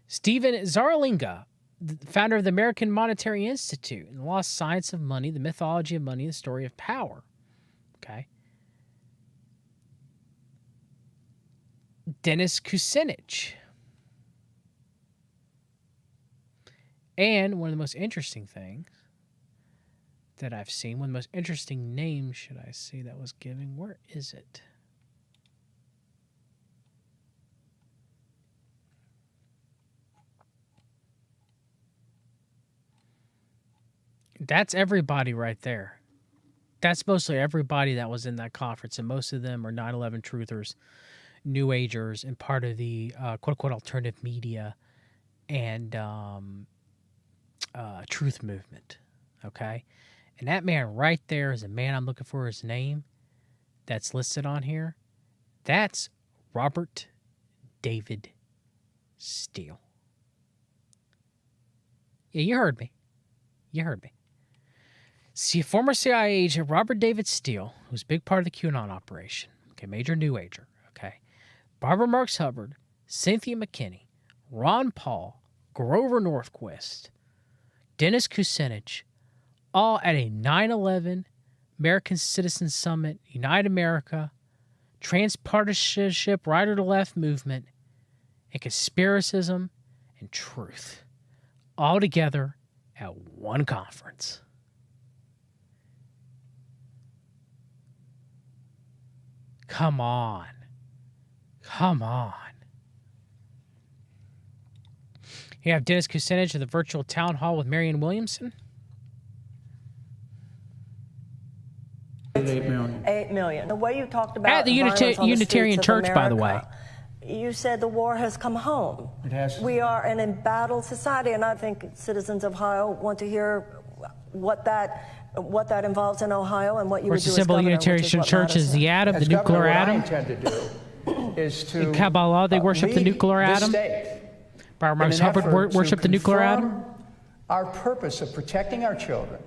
Stephen Zarlinga, the founder of the American Monetary Institute and the Lost Science of Money, the Mythology of Money, the Story of Power. Okay. Dennis Kucinich. And one of the most interesting things that I've seen, one of the most interesting names, should I say, that was given, where is it? That's everybody right there. That's mostly everybody that was in that conference, and most of them are 9/11 truthers, New Agers, and part of the quote-unquote alternative media and truth movement, okay? And that man right there is a man I'm looking for his name that's listed on here. That's Robert David Steele. Yeah, you heard me. You heard me. See, former CIA agent Robert David Steele, who's a big part of the QAnon operation, okay, major New Ager, okay, Barbara Marks Hubbard, Cynthia McKinney, Ron Paul, Grover Norquist, Dennis Kucinich, all at a 9/11 American Citizen Summit, Unite America, transpartisanship, right or to left movement, and conspiracism and truth, all together at one conference. Come on. Come on. You have Dennis Kucinich at the virtual town hall with Marianne Williamson. 8 million. 8 million. The way you talked about At the violence on the Unitarian streets of Church, by the way. America, you said the war has come home. It has. We are an embattled society, and I think citizens of Ohio want to hear what that involves in Ohio and what you would Of course, do the as symbol of the governor, Unitarian which is what Church is matters. the atom, the As nuclear governor, atom. what I intend to do is to In Kabbalah, they worship the lead nuclear this atom. state Barbara in Marks an Hubbard effort to worship the nuclear atom. confirm our purpose of protecting our children.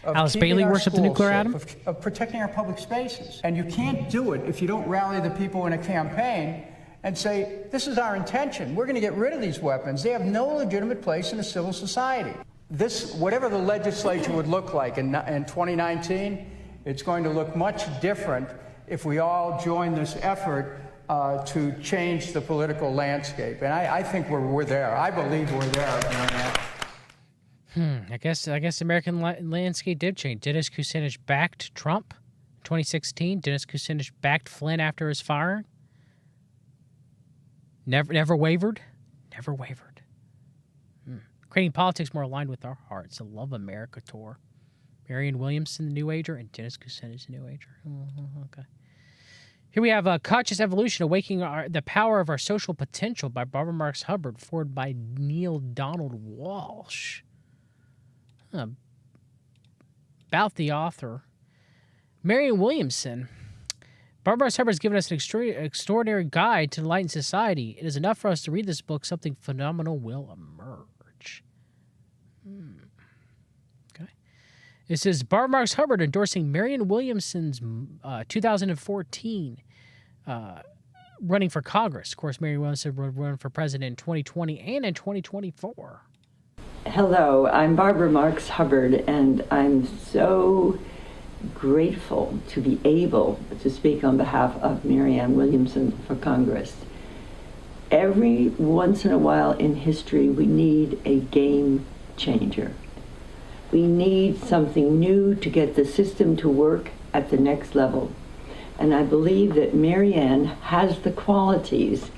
Of Alice keeping Bailey our worshiped the schools nuclear safe, atom. of protecting our public spaces. And you can't do it if you don't rally the people in a campaign and say, this is our intention. We're going to get rid of these weapons. They have no legitimate place in a civil society. This, whatever the legislature would look like in 2019, it's going to look much different if we all join this effort to change the political landscape. And I think we're there. I believe we're there. I guess the American landscape did change. Dennis Kucinich backed Trump in 2016. Dennis Kucinich backed Flynn after his firing. Never wavered. Never wavered. Creating politics more aligned with our hearts. The Love America tour. Marianne Williamson, the New Ager, and Dennis Kucinich, the New Ager. Okay. Here we have Conscious Evolution, Awakening the Power of Our Social Potential by Barbara Marks Hubbard, forward by Neil Donald Walsh. About the author. Marianne Williamson. Barbara Marks Hubbard has given us an extraordinary guide to enlighten society. It is enough for us to read this book. Something phenomenal will emerge. Okay. It says Barbara Marks Hubbard endorsing Marianne Williamson's 2014 running for Congress. Of course, Marianne Williamson will run for president in 2020 and in 2024. Hello, I'm Barbara Marks Hubbard, and I'm so grateful to be able to speak on behalf of Marianne Williamson for Congress. Every once in a while in history, we need a game changer. We need something new to get the system to work at the next level. And I believe that Marianne has the qualities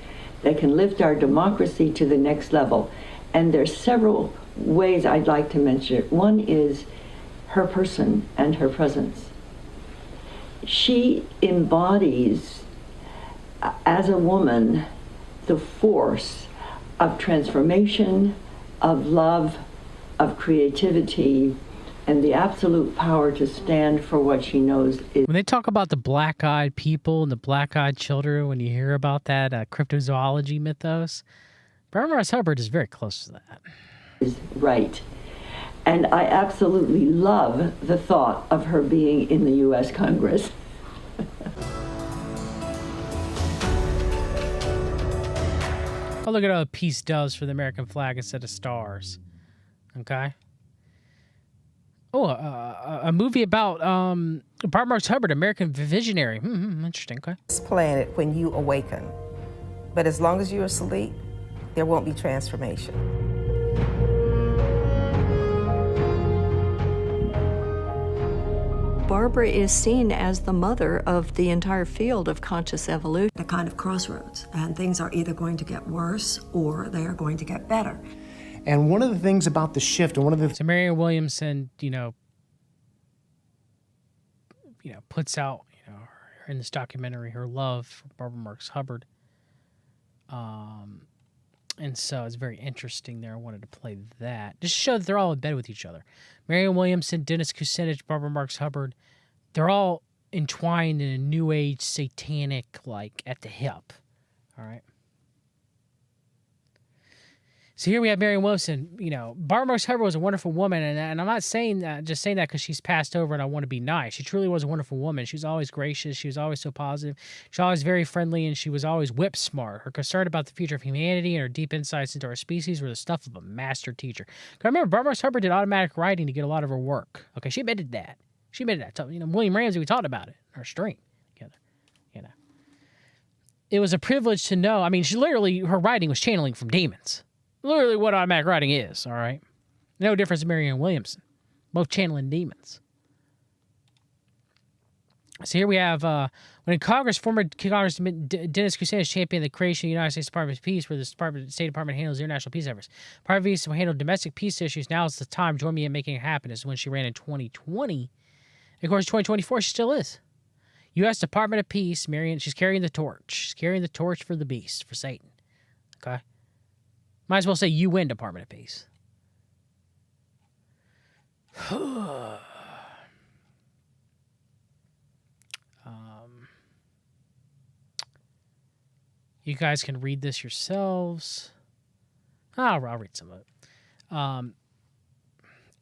that can lift our democracy to the next level. And there's several ways I'd like to mention it. One is her person and her presence. She embodies as a woman, the force of transformation, of love, of creativity, and the absolute power to stand for what she knows is. When they talk about the black-eyed people and the black-eyed children, when you hear about that cryptozoology mythos, Barbara Marx Hubbard is very close to that. Is right. And I absolutely love the thought of her being in the U.S. Congress. Oh, look at all the peace doves for the American flag instead of stars. Okay. Oh, a movie about Barbara Marx Hubbard, American visionary. Interesting. Okay. This planet when you awaken. But as long as you're asleep, there won't be transformation. Barbara is seen as the mother of the entire field of conscious evolution. A kind of crossroads, and things are either going to get worse or they are going to get better. And one of the things about the shift, and one of the So Marianne Williamson, puts out, in this documentary, her love for Barbara Marx Hubbard. And so it's very interesting there. I wanted to play that. Just to show that they're all in bed with each other. Marianne Williamson, Dennis Kucinich, Barbara Marx Hubbard, they're all entwined in a new age satanic, at the hip. All right. So here we have Marianne Williamson. Barbara Marx Hubbard was a wonderful woman, and I'm not saying that because she's passed over and I want to be nice. She truly was a wonderful woman. She was always gracious. She was always so positive. She was always very friendly, and she was always whip smart. Her concern about the future of humanity and her deep insights into our species were the stuff of a master teacher. I remember Barbara Marx Hubbard did automatic writing to get a lot of her work. Okay, she admitted that. So, William Ramsey, we talked about it in our stream together. It was a privilege to know. I mean, her writing was channeling from demons. Literally what automatic writing is, all right? No difference in Marianne Williamson. Both channeling demons. So here we have, when in Congress, former Congressman Dennis Kucinich championed the creation of the United States Department of Peace, where the State Department handles international peace efforts. Department of Peace will handle domestic peace issues. Now is the time. Join me in making it happen. This is when she ran in 2020. Of course, 2024, she still is. U.S. Department of Peace, Marianne, she's carrying the torch. She's carrying the torch for the beast, for Satan. Okay? Might as well say UN Department of Peace. You guys can read this yourselves. I'll read some of it.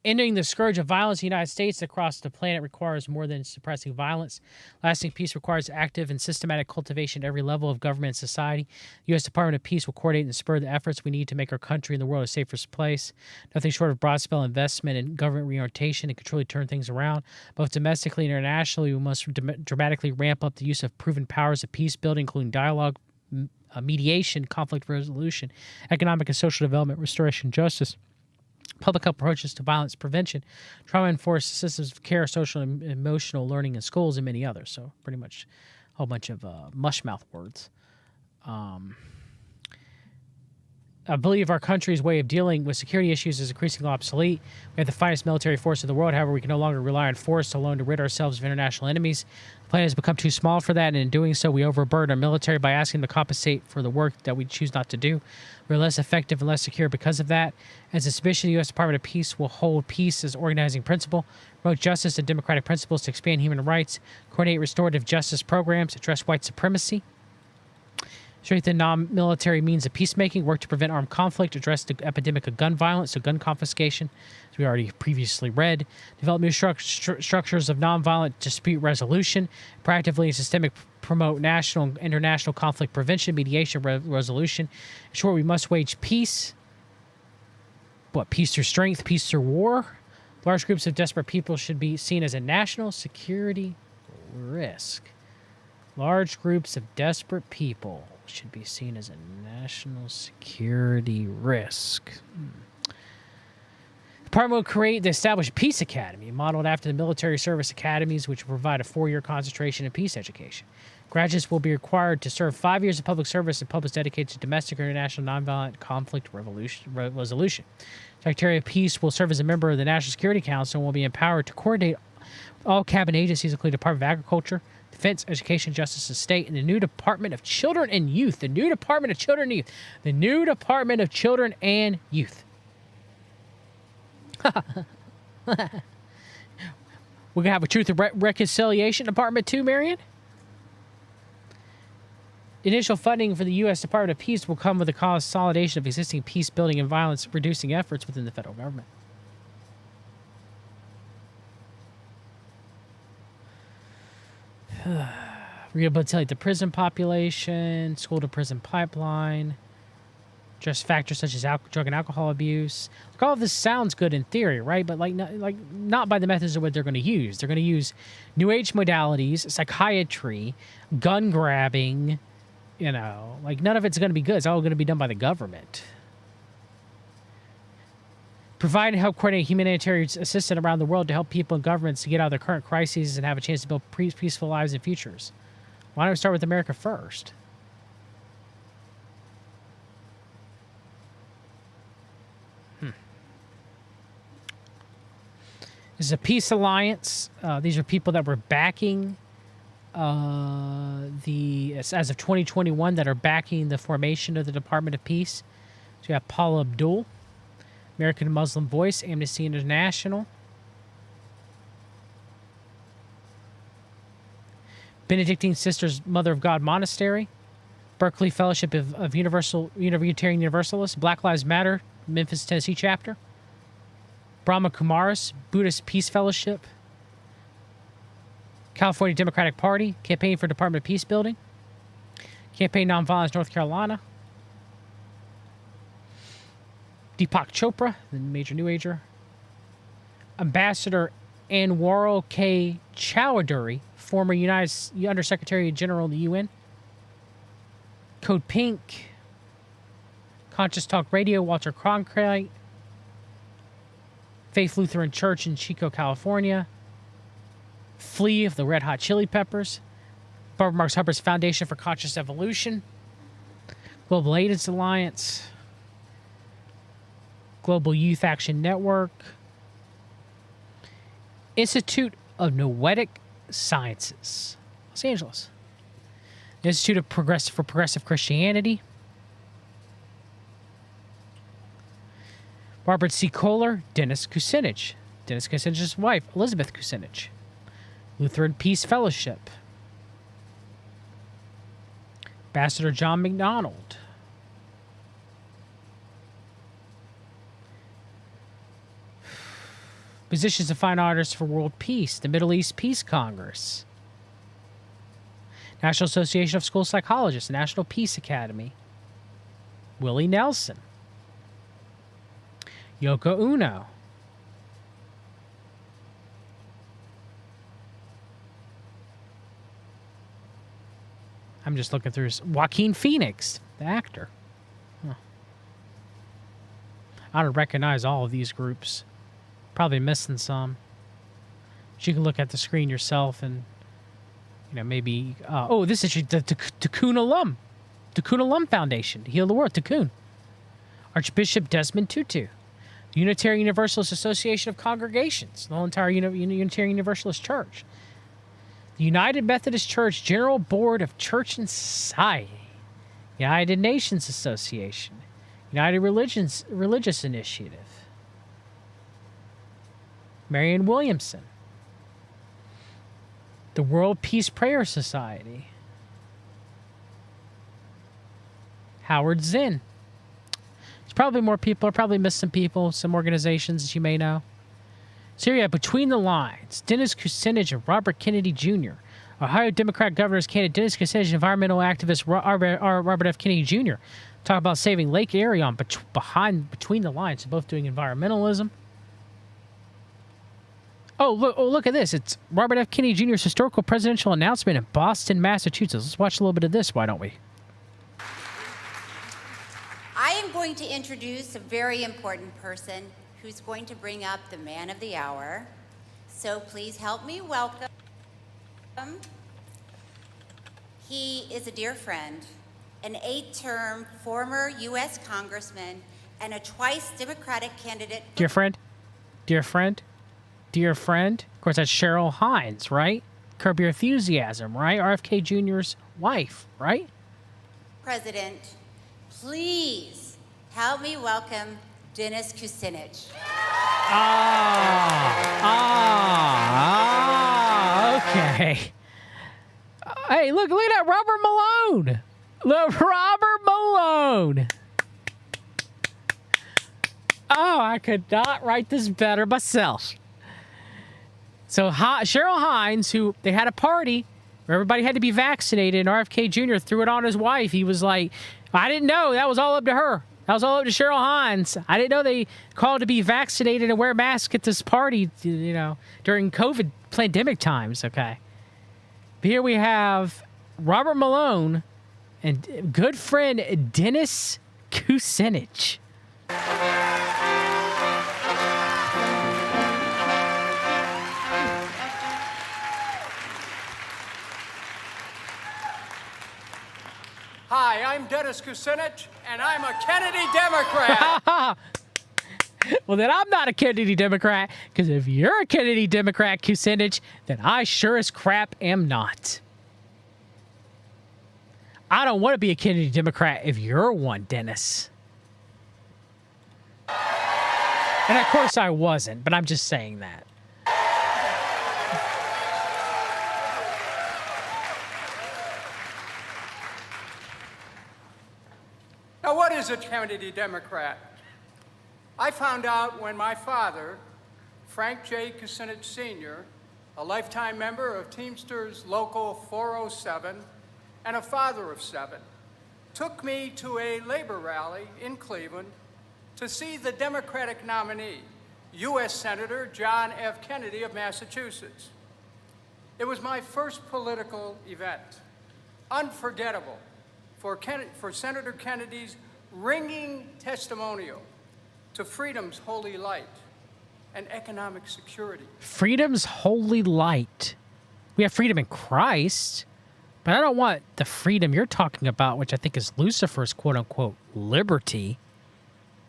Ending the scourge of violence in the United States across the planet requires more than suppressing violence. Lasting peace requires active and systematic cultivation at every level of government and society. The U.S. Department of Peace will coordinate and spur the efforts we need to make our country and the world a safer place. Nothing short of broad-scale investment in government reorientation can truly turn things around. Both domestically and internationally, we must dramatically ramp up the use of proven powers of peace building, including dialogue, mediation, conflict resolution, economic and social development, restoration, justice, public health approaches to violence prevention, trauma-enforced systems of care, social and emotional learning in schools, and many others. So pretty much a whole bunch of mushmouth words. I believe our country's way of dealing with security issues is increasingly obsolete. We have the finest military force in the world. However, we can no longer rely on force alone to rid ourselves of international enemies. The planet has become too small for that, and in doing so, we overburden our military by asking them to compensate for the work that we choose not to do. We're less effective and less secure because of that. As a submission, the U.S. Department of Peace will hold peace as organizing principle, promote justice and democratic principles to expand human rights, coordinate restorative justice programs, address white supremacy, strengthen non-military means of peacemaking, work to prevent armed conflict, address the epidemic of gun violence, so gun confiscation, as we already previously read, develop new structures of nonviolent dispute resolution, proactively and systemic promote national and international conflict prevention, mediation, resolution. In short, we must wage peace. What, peace through strength, peace through war? Large groups of desperate people should be seen as a national security risk. Large groups of desperate people should be seen as a national security risk. The department will create the established Peace Academy, modeled after the military service academies, which will provide a 4-year concentration in peace education. Graduates will be required to serve 5 years of public service and public dedicated to domestic or international nonviolent conflict resolution. Secretary of Peace will serve as a member of the National Security Council and will be empowered to coordinate all cabinet agencies, including the Department of Agriculture, Defense, Education, Justice, and State, and the new Department of Children and Youth. The new Department of Children and Youth. The new Department of Children and Youth. We're going to have a Truth and Reconciliation Department too, Marion? Initial funding for the U.S. Department of Peace will come with the consolidation of existing peace-building and violence-reducing efforts within the federal government. Rehabilitate the prison population, school-to-prison pipeline, address factors such as drug and alcohol abuse. Like, all of this sounds good in theory, right? But not by the methods of what they're going to use. They're going to use New Age modalities, psychiatry, gun grabbing. You know, like, none of it's going to be good. It's all going to be done by the government. Provide and help coordinate humanitarian assistance around the world to help people and governments to get out of their current crises and have a chance to build peaceful lives and futures. Why don't we start with America first? This is a peace alliance. These are people that were backing as of 2021, that are backing the formation of the Department of Peace. So you have Paula Abdul, American Muslim Voice, Amnesty International, Benedictine Sisters Mother of God Monastery, Berkeley Fellowship of Unitarian Universalists, Black Lives Matter, Memphis, Tennessee chapter, Brahma Kumaris, Buddhist Peace Fellowship, California Democratic Party, Campaign for Department of Peace Building, Campaign Nonviolence North Carolina, Deepak Chopra, the major New Ager, Ambassador Anwarul K. Chowdhury, former Undersecretary General of the UN, Code Pink, Conscious Talk Radio, Walter Cronkite, Faith Lutheran Church in Chico, California, Flea of the Red Hot Chili Peppers, Barbara Marx Hubbard's Foundation for Conscious Evolution, Global AIDS Alliance, Global Youth Action Network, Institute of Noetic Sciences, Los Angeles, Institute of Progressive Christianity, Robert C. Kohler, Dennis Kucinich, Dennis Kucinich's wife, Elizabeth Kucinich, Lutheran Peace Fellowship, Ambassador John McDonald, Positions of Fine Artists for World Peace, the Middle East Peace Congress, National Association of School Psychologists, National Peace Academy, Willie Nelson, Yoko Ono, I'm just looking through Joaquin Phoenix, the actor. Huh. I don't recognize all of these groups. Probably missing some. But you can look at the screen yourself and, maybe... this is the Tikkun Alum. Tikkun Alum Foundation to heal the world. Tikkun. Archbishop Desmond Tutu. The Unitarian Universalist Association of Congregations. The whole entire Unitarian Universalist Church. The United Methodist Church General Board of Church and Society. United Nations Association. United Religious Initiative. Marianne Williamson. The World Peace Prayer Society. Howard Zinn. There's probably more people. I probably missed some people, some organizations that you may know. So here you have Between the Lines, Dennis Kucinich and Robert Kennedy Jr., Ohio Democrat governor's candidate Dennis Kucinich, environmental activist Robert F. Kennedy Jr. talk about saving Lake Erie on Between the Lines, both doing environmentalism. Look at this. It's Robert F. Kennedy Jr.'s historical presidential announcement in Boston, Massachusetts. Let's watch a little bit of this, why don't we? I am going to introduce a very important person who's going to bring up the man of the hour. So please help me welcome. He is a dear friend, an 8-term former U.S. congressman, and a twice Democratic candidate. Dear friend. Of course, that's Cheryl Hines, right? Curb Your Enthusiasm, right? RFK Jr.'s wife, right? President, please help me welcome Dennis Kucinich. Okay. Hey, look at that Robert Malone. Look, Robert Malone. Oh, I could not write this better myself. So Cheryl Hines, who they had a party where everybody had to be vaccinated, and RFK Jr. threw it on his wife. He was like, I didn't know. That was all up to her. That was all up to Cheryl Hines. I didn't know they called to be vaccinated and wear masks at this party, you know, during COVID pandemic times, okay? But here we have Robert Malone and good friend Dennis Kucinich. Hi, I'm Dennis Kucinich, and I'm a Kennedy Democrat. Well, then I'm not a Kennedy Democrat, because if you're a Kennedy Democrat, Kucinich, then I sure as crap am not. I don't want to be a Kennedy Democrat if you're one, Dennis. And of course I wasn't, but I'm just saying that. Now, what is a Kennedy Democrat? I found out when my father, Frank J. Kucinich Sr., a lifetime member of Teamsters Local 407 and a father of 7, took me to a labor rally in Cleveland to see the Democratic nominee, U.S. Senator John F. Kennedy of Massachusetts. It was my first political event, unforgettable for Senator Kennedy's ringing testimonial to freedom's holy light and economic security. Freedom's holy light. We have freedom in Christ, but I don't want the freedom you're talking about, which I think is Lucifer's quote-unquote liberty.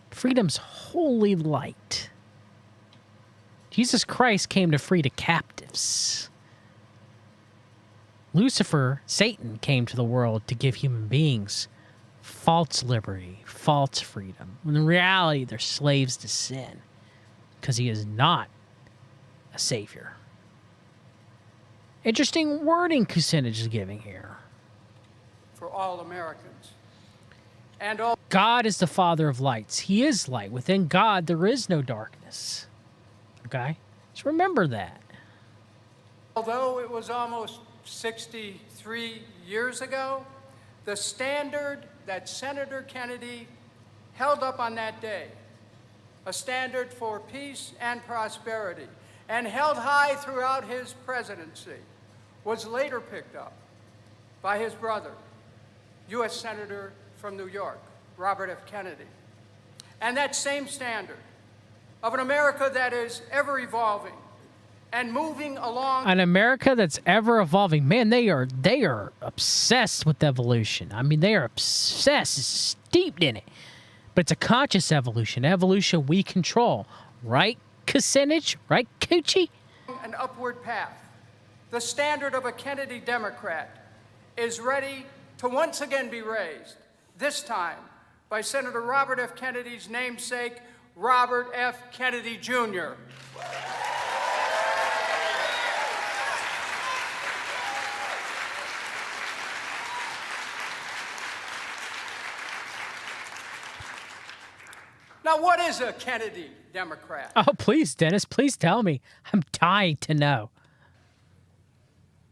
Freedom's holy light. Jesus Christ came to free the captives. Lucifer, Satan, came to the world to give human beings false liberty, false freedom. When in reality, they're slaves to sin, because he is not a savior. Interesting wording Kucinich is giving here. For all Americans. And all God is the Father of lights. He is light. Within God, there is no darkness. Okay? Just remember that. Although it was almost 63 years ago, the standard that Senator Kennedy held up on that day, a standard for peace and prosperity, and held high throughout his presidency, was later picked up by his brother, U.S. Senator from New York, Robert F. Kennedy. And that same standard of an America that is ever evolving and moving along. An America that's ever evolving. Man, they are obsessed with evolution. I mean, they are obsessed, steeped in it. But it's a conscious evolution, evolution we control. Right, Kucinich? Right, Coochie? An upward path. The standard of a Kennedy Democrat is ready to once again be raised, this time by Senator Robert F. Kennedy's namesake, Robert F. Kennedy, Jr. Now, what is a Kennedy Democrat? Oh, please, Dennis, please tell me. I'm dying to know.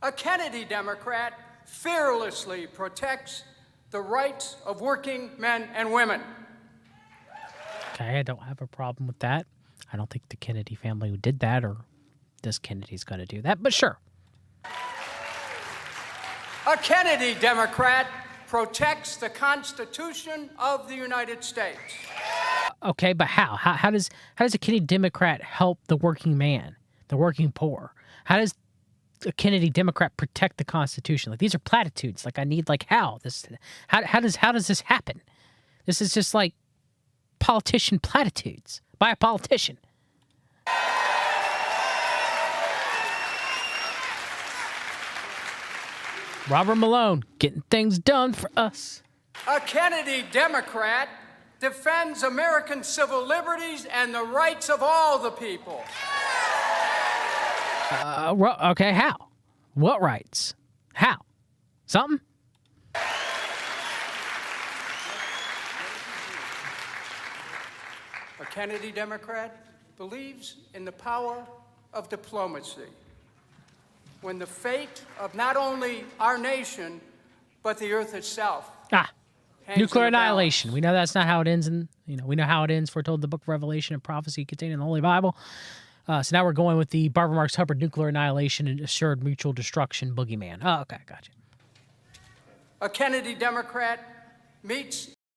A Kennedy Democrat fearlessly protects the rights of working men and women. Okay, I don't have a problem with that. I don't think the Kennedy family did that, or this Kennedy's going to do that, but sure. A Kennedy Democrat protects the Constitution of the United States. Okay, but how? How does a Kennedy Democrat help the working man, the working poor? How does a Kennedy Democrat protect the Constitution? Like, these are platitudes. Like, I need, like, how does this happen? This is just like politician platitudes by a politician. Robert Malone, getting things done for us. A Kennedy Democrat defends American civil liberties and the rights of all the people. Okay, how? What rights? How? Something? A Kennedy Democrat believes in the power of diplomacy. When the fate of not only our nation, but the earth itself. Nuclear annihilation. We know that's not how it ends, and we know how it ends. Foretold in the Book of Revelation and prophecy contained in the Holy Bible. So now we're going with the Barbara Marx Hubbard nuclear annihilation and assured mutual destruction boogeyman. Oh, okay, gotcha. A Kennedy Democrat meets